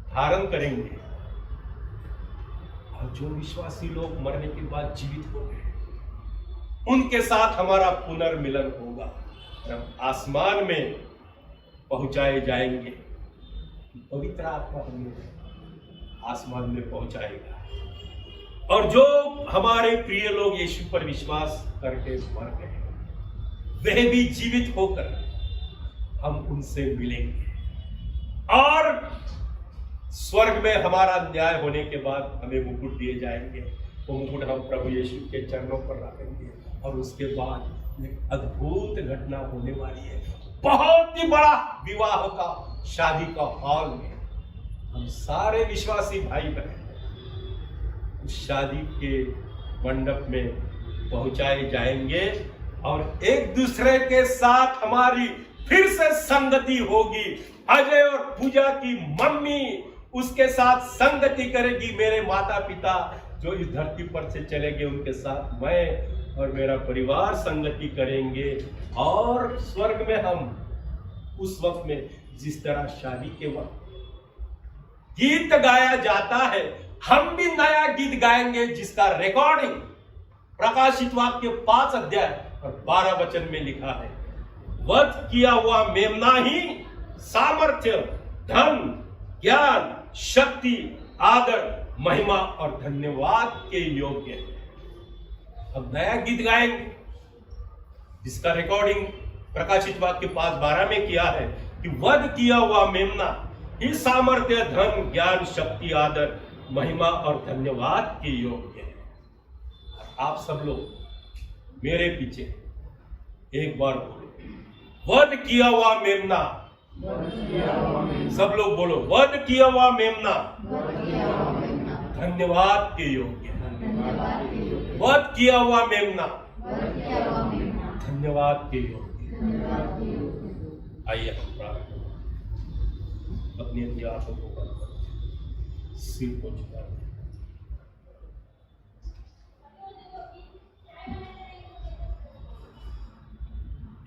धारण करेंगे। और जो विश्वासी लोग मरने के बाद जीवित हो गए उनके साथ हमारा पुनर्मिलन होगा, हम आसमान में पहुंचाए जाएंगे। पवित्र आत्मा हमें आसमान में पहुंचाएगा। और जो हमारे प्रिय लोग यीशु पर विश्वास करके मर गए वे भी जीवित होकर हम उनसे मिलेंगे और स्वर्ग में हमारा न्याय होने के बाद हमें मुकुट दिए जाएंगे। वो मुकुट हम प्रभु यीशु के चरणों पर रखेंगे और उसके बाद एक अद्भुत घटना होने वाली है। बहुत ही बड़ा विवाह का, शादी का हॉल में हम सारे विश्वासी भाई बहन उस शादी के मंडप में पहुंचाए जाएंगे और एक दूसरे के साथ हमारी फिर से संगति होगी। अजय और पूजा की मम्मी उसके साथ संगति करेगी, मेरे माता पिता जो इस धरती पर से चले गए उनके साथ मैं और मेरा परिवार संगति करेंगे। और स्वर्ग में हम उस वक्त में जिस तरह शादी के वक्त गीत गाया जाता है, हम भी नया गीत गाएंगे जिसका रिकॉर्डिंग प्रकाशित वाक्य 5 अध्याय और 12 वचन में लिखा है। वध किया हुआ मेमना ही सामर्थ्य, धन, ज्ञान, शक्ति, आदर, महिमा और धन्यवाद के योग्य है। अब नया गीत गाएंगे जिसका रिकॉर्डिंग प्रकाशित वाक्य 5:12 में किया है कि वध किया हुआ मेमना ही सामर्थ्य, धन, ज्ञान, शक्ति, आदर, महिमा और धन्यवाद के योग्य है। आप सब लोग मेरे पीछे एक बार बोले, वध किया हुआ मेमना। सब लोग बोलो, वध किया हुआ मेमना धन्यवाद के योग्य है। वध किया हुआ मेमना धन्यवाद के योग्य है। आइए हम प्रार्थना अपनी अपनी आंखों को बंद कर सिर को झुका दें।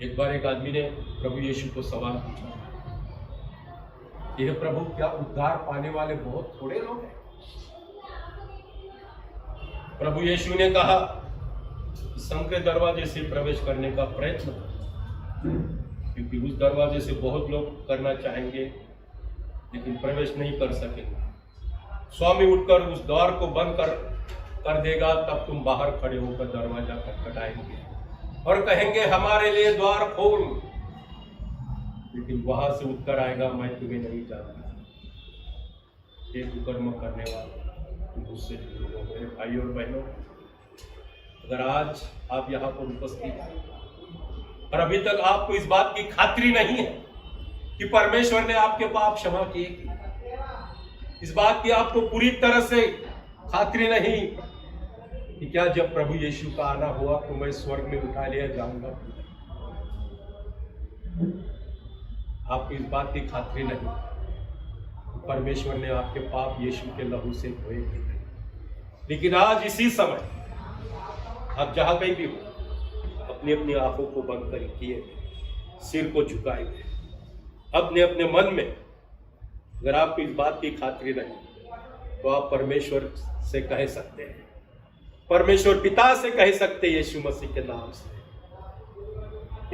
एक बार एक आदमी ने प्रभु यीशु को सवाल पूछा, यह प्रभु क्या उद्धार पाने वाले बहुत थोड़े लोग हैं? प्रभु यीशु ने कहा, संकरे दरवाजे से प्रवेश करने का प्रयत्न करो, क्योंकि उस दरवाजे से बहुत लोग करना चाहेंगे लेकिन प्रवेश नहीं कर सकेंगे। स्वामी उठकर उस द्वार को बंद कर देगा, तब तुम बाहर खड़े होकर दरवाजा खटखटाएंगे और कहेंगे हमारे लिए द्वार खोल, लेकिन वहां से उत्तर आएगा, मैं तुम्हें नहीं जानता। ये कुकर्म करने वाले मुझसे दूर हो। मेरे भाइयों और बहनों, अगर आज आप यहाँ पर उपस्थित हैं और अभी तक आपको इस बात की खातिरी नहीं है कि परमेश्वर ने आपके पाप क्षमा किए, इस बात की आपको पूरी तरह से खातिरी नहीं कि क्या जब प्रभु यीशु का आना हुआ तो मैं स्वर्ग में उठा लिया जाऊंगा, आपको इस बात की खातिरी नहीं, परमेश्वर ने आपके पाप यीशु के लहू से धोए थे। लेकिन आज इसी समय आप जहां कहीं भी हो, अपनी अपनी आंखों को बंद कर किए, सिर को झुकाए, अपने अपने मन में, अगर आपको इस बात की खातिरी नहीं तो आप परमेश्वर से कह सकते हैं, परमेश्वर पिता से कह सकते हैं यीशु मसीह के नाम से,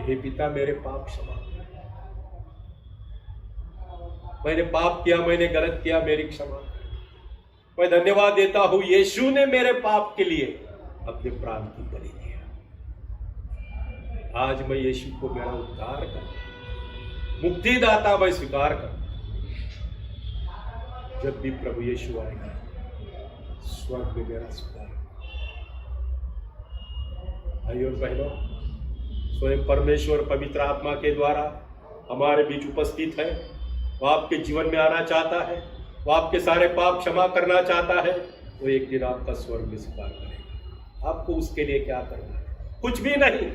हे पिता मेरे पाप क्षमा, मैंने पाप किया, मैंने गलत किया, मेरी क्षमा। मैं धन्यवाद देता हूं, यीशु ने मेरे पाप के लिए अपने प्राण की बलि दिया। आज मैं यीशु को मेरा उद्धार कर, मुक्तिदाता मैं स्वीकार कर। जब भी प्रभु यीशु आएगा स्वर्ग में मेरा स्वीकार। भाइयों और बहनों, स्वयं परमेश्वर पवित्र आत्मा के द्वारा हमारे बीच उपस्थित है। वो आपके जीवन में आना चाहता है, वो आपके सारे पाप क्षमा करना चाहता है। वो एक दिन आपका स्वर्ग में स्वीकार करेगा। आपको उसके लिए क्या करना है? कुछ भी नहीं।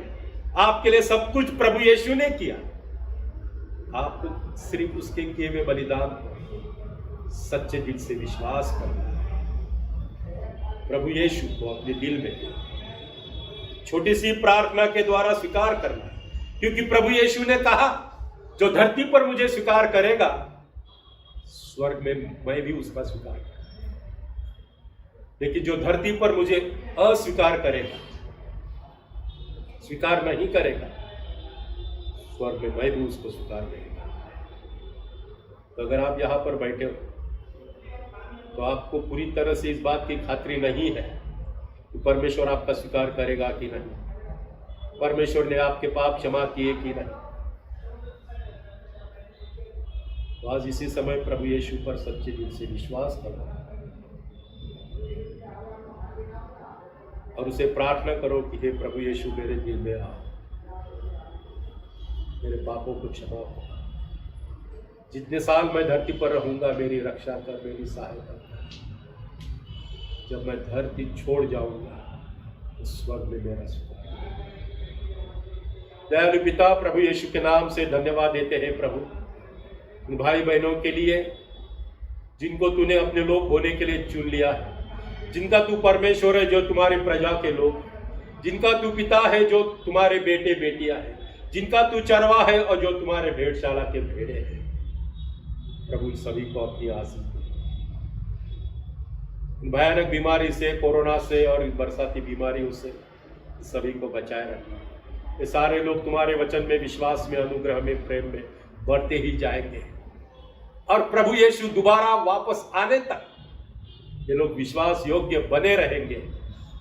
आपके लिए सब कुछ प्रभु यीशु ने किया। आपको सिर्फ उसके किए हुए बलिदान पर सच्चे दिल से विश्वास करना है। प्रभु यीशु को अपने दिल में छोटी सी प्रार्थना के द्वारा स्वीकार करना है, क्योंकि प्रभु यीशु ने कहा, जो धरती पर मुझे स्वीकार करेगा स्वर्ग में मैं भी उसका स्वीकार करूंगा, लेकिन जो धरती पर मुझे अस्वीकार करेगा, स्वीकार नहीं करेगा, स्वर्ग में मैं भी उसको स्वीकार करेगा। तो अगर आप यहां पर बैठे हो तो आपको पूरी तरह से इस बात की खातिरी नहीं है कि परमेश्वर आपका स्वीकार करेगा कि नहीं, परमेश्वर ने आपके पाप क्षमा किए कि नहीं। तो आज इसी समय प्रभु यीशु पर सच्चे दिल से विश्वास करो और उसे प्रार्थना करो कि हे प्रभु यीशु मेरे दिल में आओ, मेरे पापों को क्षमा करो। जितने साल मैं धरती पर रहूंगा मेरी रक्षा कर, मेरी सहायता कर। जब मैं धरती छोड़ जाऊंगा तो स्वर्ग में मेरा स्वर्ग। दयालु पिता, प्रभु यीशु के नाम से धन्यवाद देते हैं प्रभु उन भाई बहनों के लिए जिनको तूने अपने लोग होने के लिए चुन लिया है, जिनका तू परमेश्वर है, जो तुम्हारी प्रजा के लोग, जिनका तू पिता है, जो तुम्हारे बेटे बेटियां हैं, जिनका तू चरवा है और जो तुम्हारे भेड़शाला के भेड़े हैं। प्रभु सभी को अपनी आशीष दे। भयानक बीमारी से, कोरोना से और बरसाती बीमारियों से सभी को बचाए रखना। ये सारे लोग तुम्हारे वचन में, विश्वास में, अनुग्रह में, प्रेम में बढ़ते ही जाएंगे और प्रभु यीशु दोबारा वापस आने तक ये लोग विश्वास योग्य बने रहेंगे।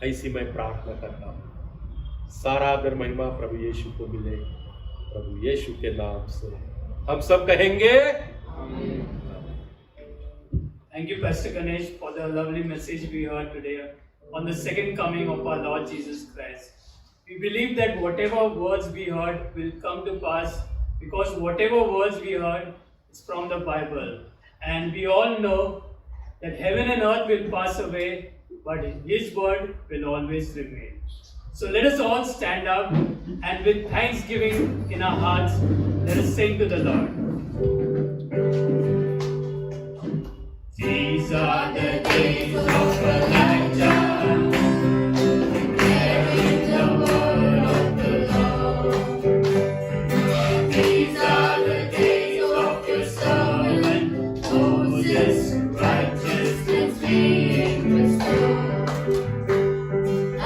ऐसी मैं प्रार्थना करता हूँ। सारा आदर महिमा प्रभु यीशु को मिले। प्रभु यीशु के नाम से हम सब कहेंगे। Thank you, Pastor Ganesh, for the lovely message we heard today on the second coming of our Lord Jesus Christ. We believe that whatever words we heard will come to pass, because whatever words we heard is from the Bible. And we all know that heaven and earth will pass away, but His word will always remain. So let us all stand up, and with thanksgiving in our hearts, let us sing to the Lord. These are the days of Elijah, declaring the word of the Lord. These are the days of your servant Moses, righteousness being restored.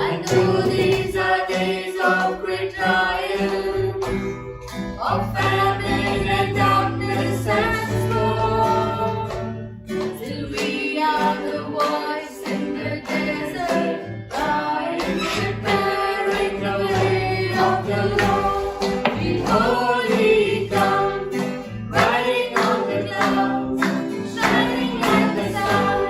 And though these are days of great trial, of famine and darkness and storm, still we are the voice in the desert, crying, preparing the way of the Lord. Behold, He comes, riding on the clouds, shining like the sun,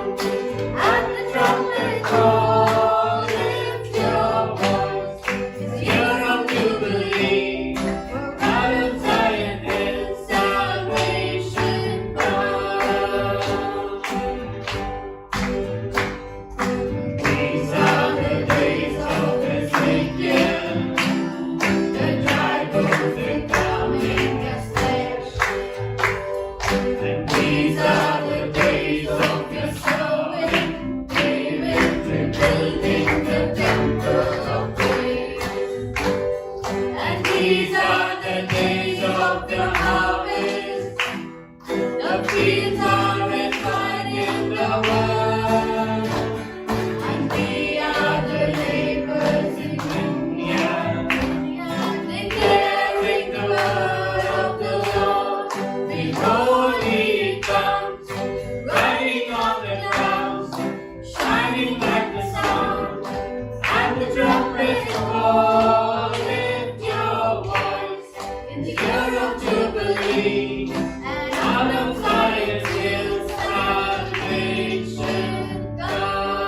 and the trumpet call. Lift your voice, it's year of jubilee, for out of Zion is salvation come. These are the days of Ezekiel, the dry bones becoming as flesh. And these are the days of your servant David, rebuilding the temple of praise. And these are the days of the harvest, the fields are refining the word. And we are the laborers in vineyard, declaring the word of the Lord. Behold, He comes, riding on the clouds, shining like the sun, and the trumpet call. Lift your voice in the year of jubilee, and out of Zion's hills salvation come.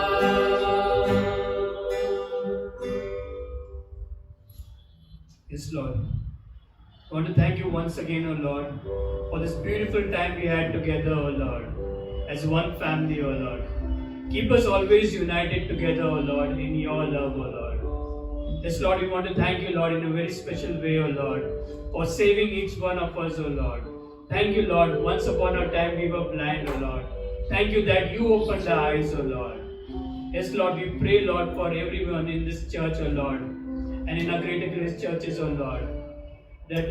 Yes, Lord. I want to thank you once again, O Lord, for this beautiful time we had together, O Lord, as one family, O Lord. Keep us always united together, O Lord, in your love, O Lord. Yes, Lord, we want to thank you, Lord, in a very special way, O Lord, for saving each one of us, O Lord. Thank you, Lord. Once upon a time we were blind, O Lord. Thank you that you opened the eyes, O Lord. Yes, Lord, we pray, Lord, for everyone in this church, O Lord, and in our Greater Grace churches, O Lord, that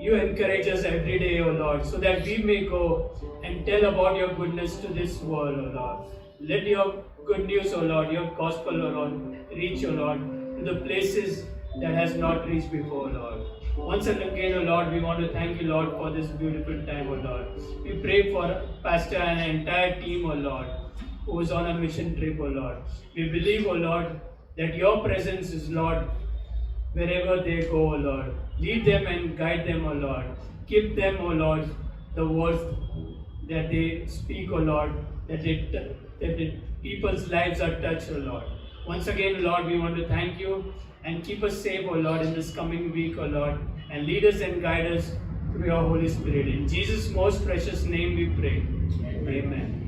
you encourage us every day, O Lord, so that we may go and tell about your goodness to this world, O Lord. Let your good news, O Lord, your gospel, O Lord, reach, O Lord, to the places that has not reached before, Lord. Once and again, O Lord, we want to thank you, Lord, for this beautiful time, O Lord. We pray for Pastor and the entire team, O Lord, who is on a mission trip, O Lord. We believe, O Lord, that your presence is, Lord, wherever they go, O Lord. Lead them and guide them, O Lord. Give them, O Lord, the words that they speak, O Lord, that the people's lives are touched, O Lord. Once again, Lord, we want to thank you and keep us safe, O Lord, in this coming week, O Lord, and lead us and guide us through your Holy Spirit. In Jesus' most precious name we pray. Amen.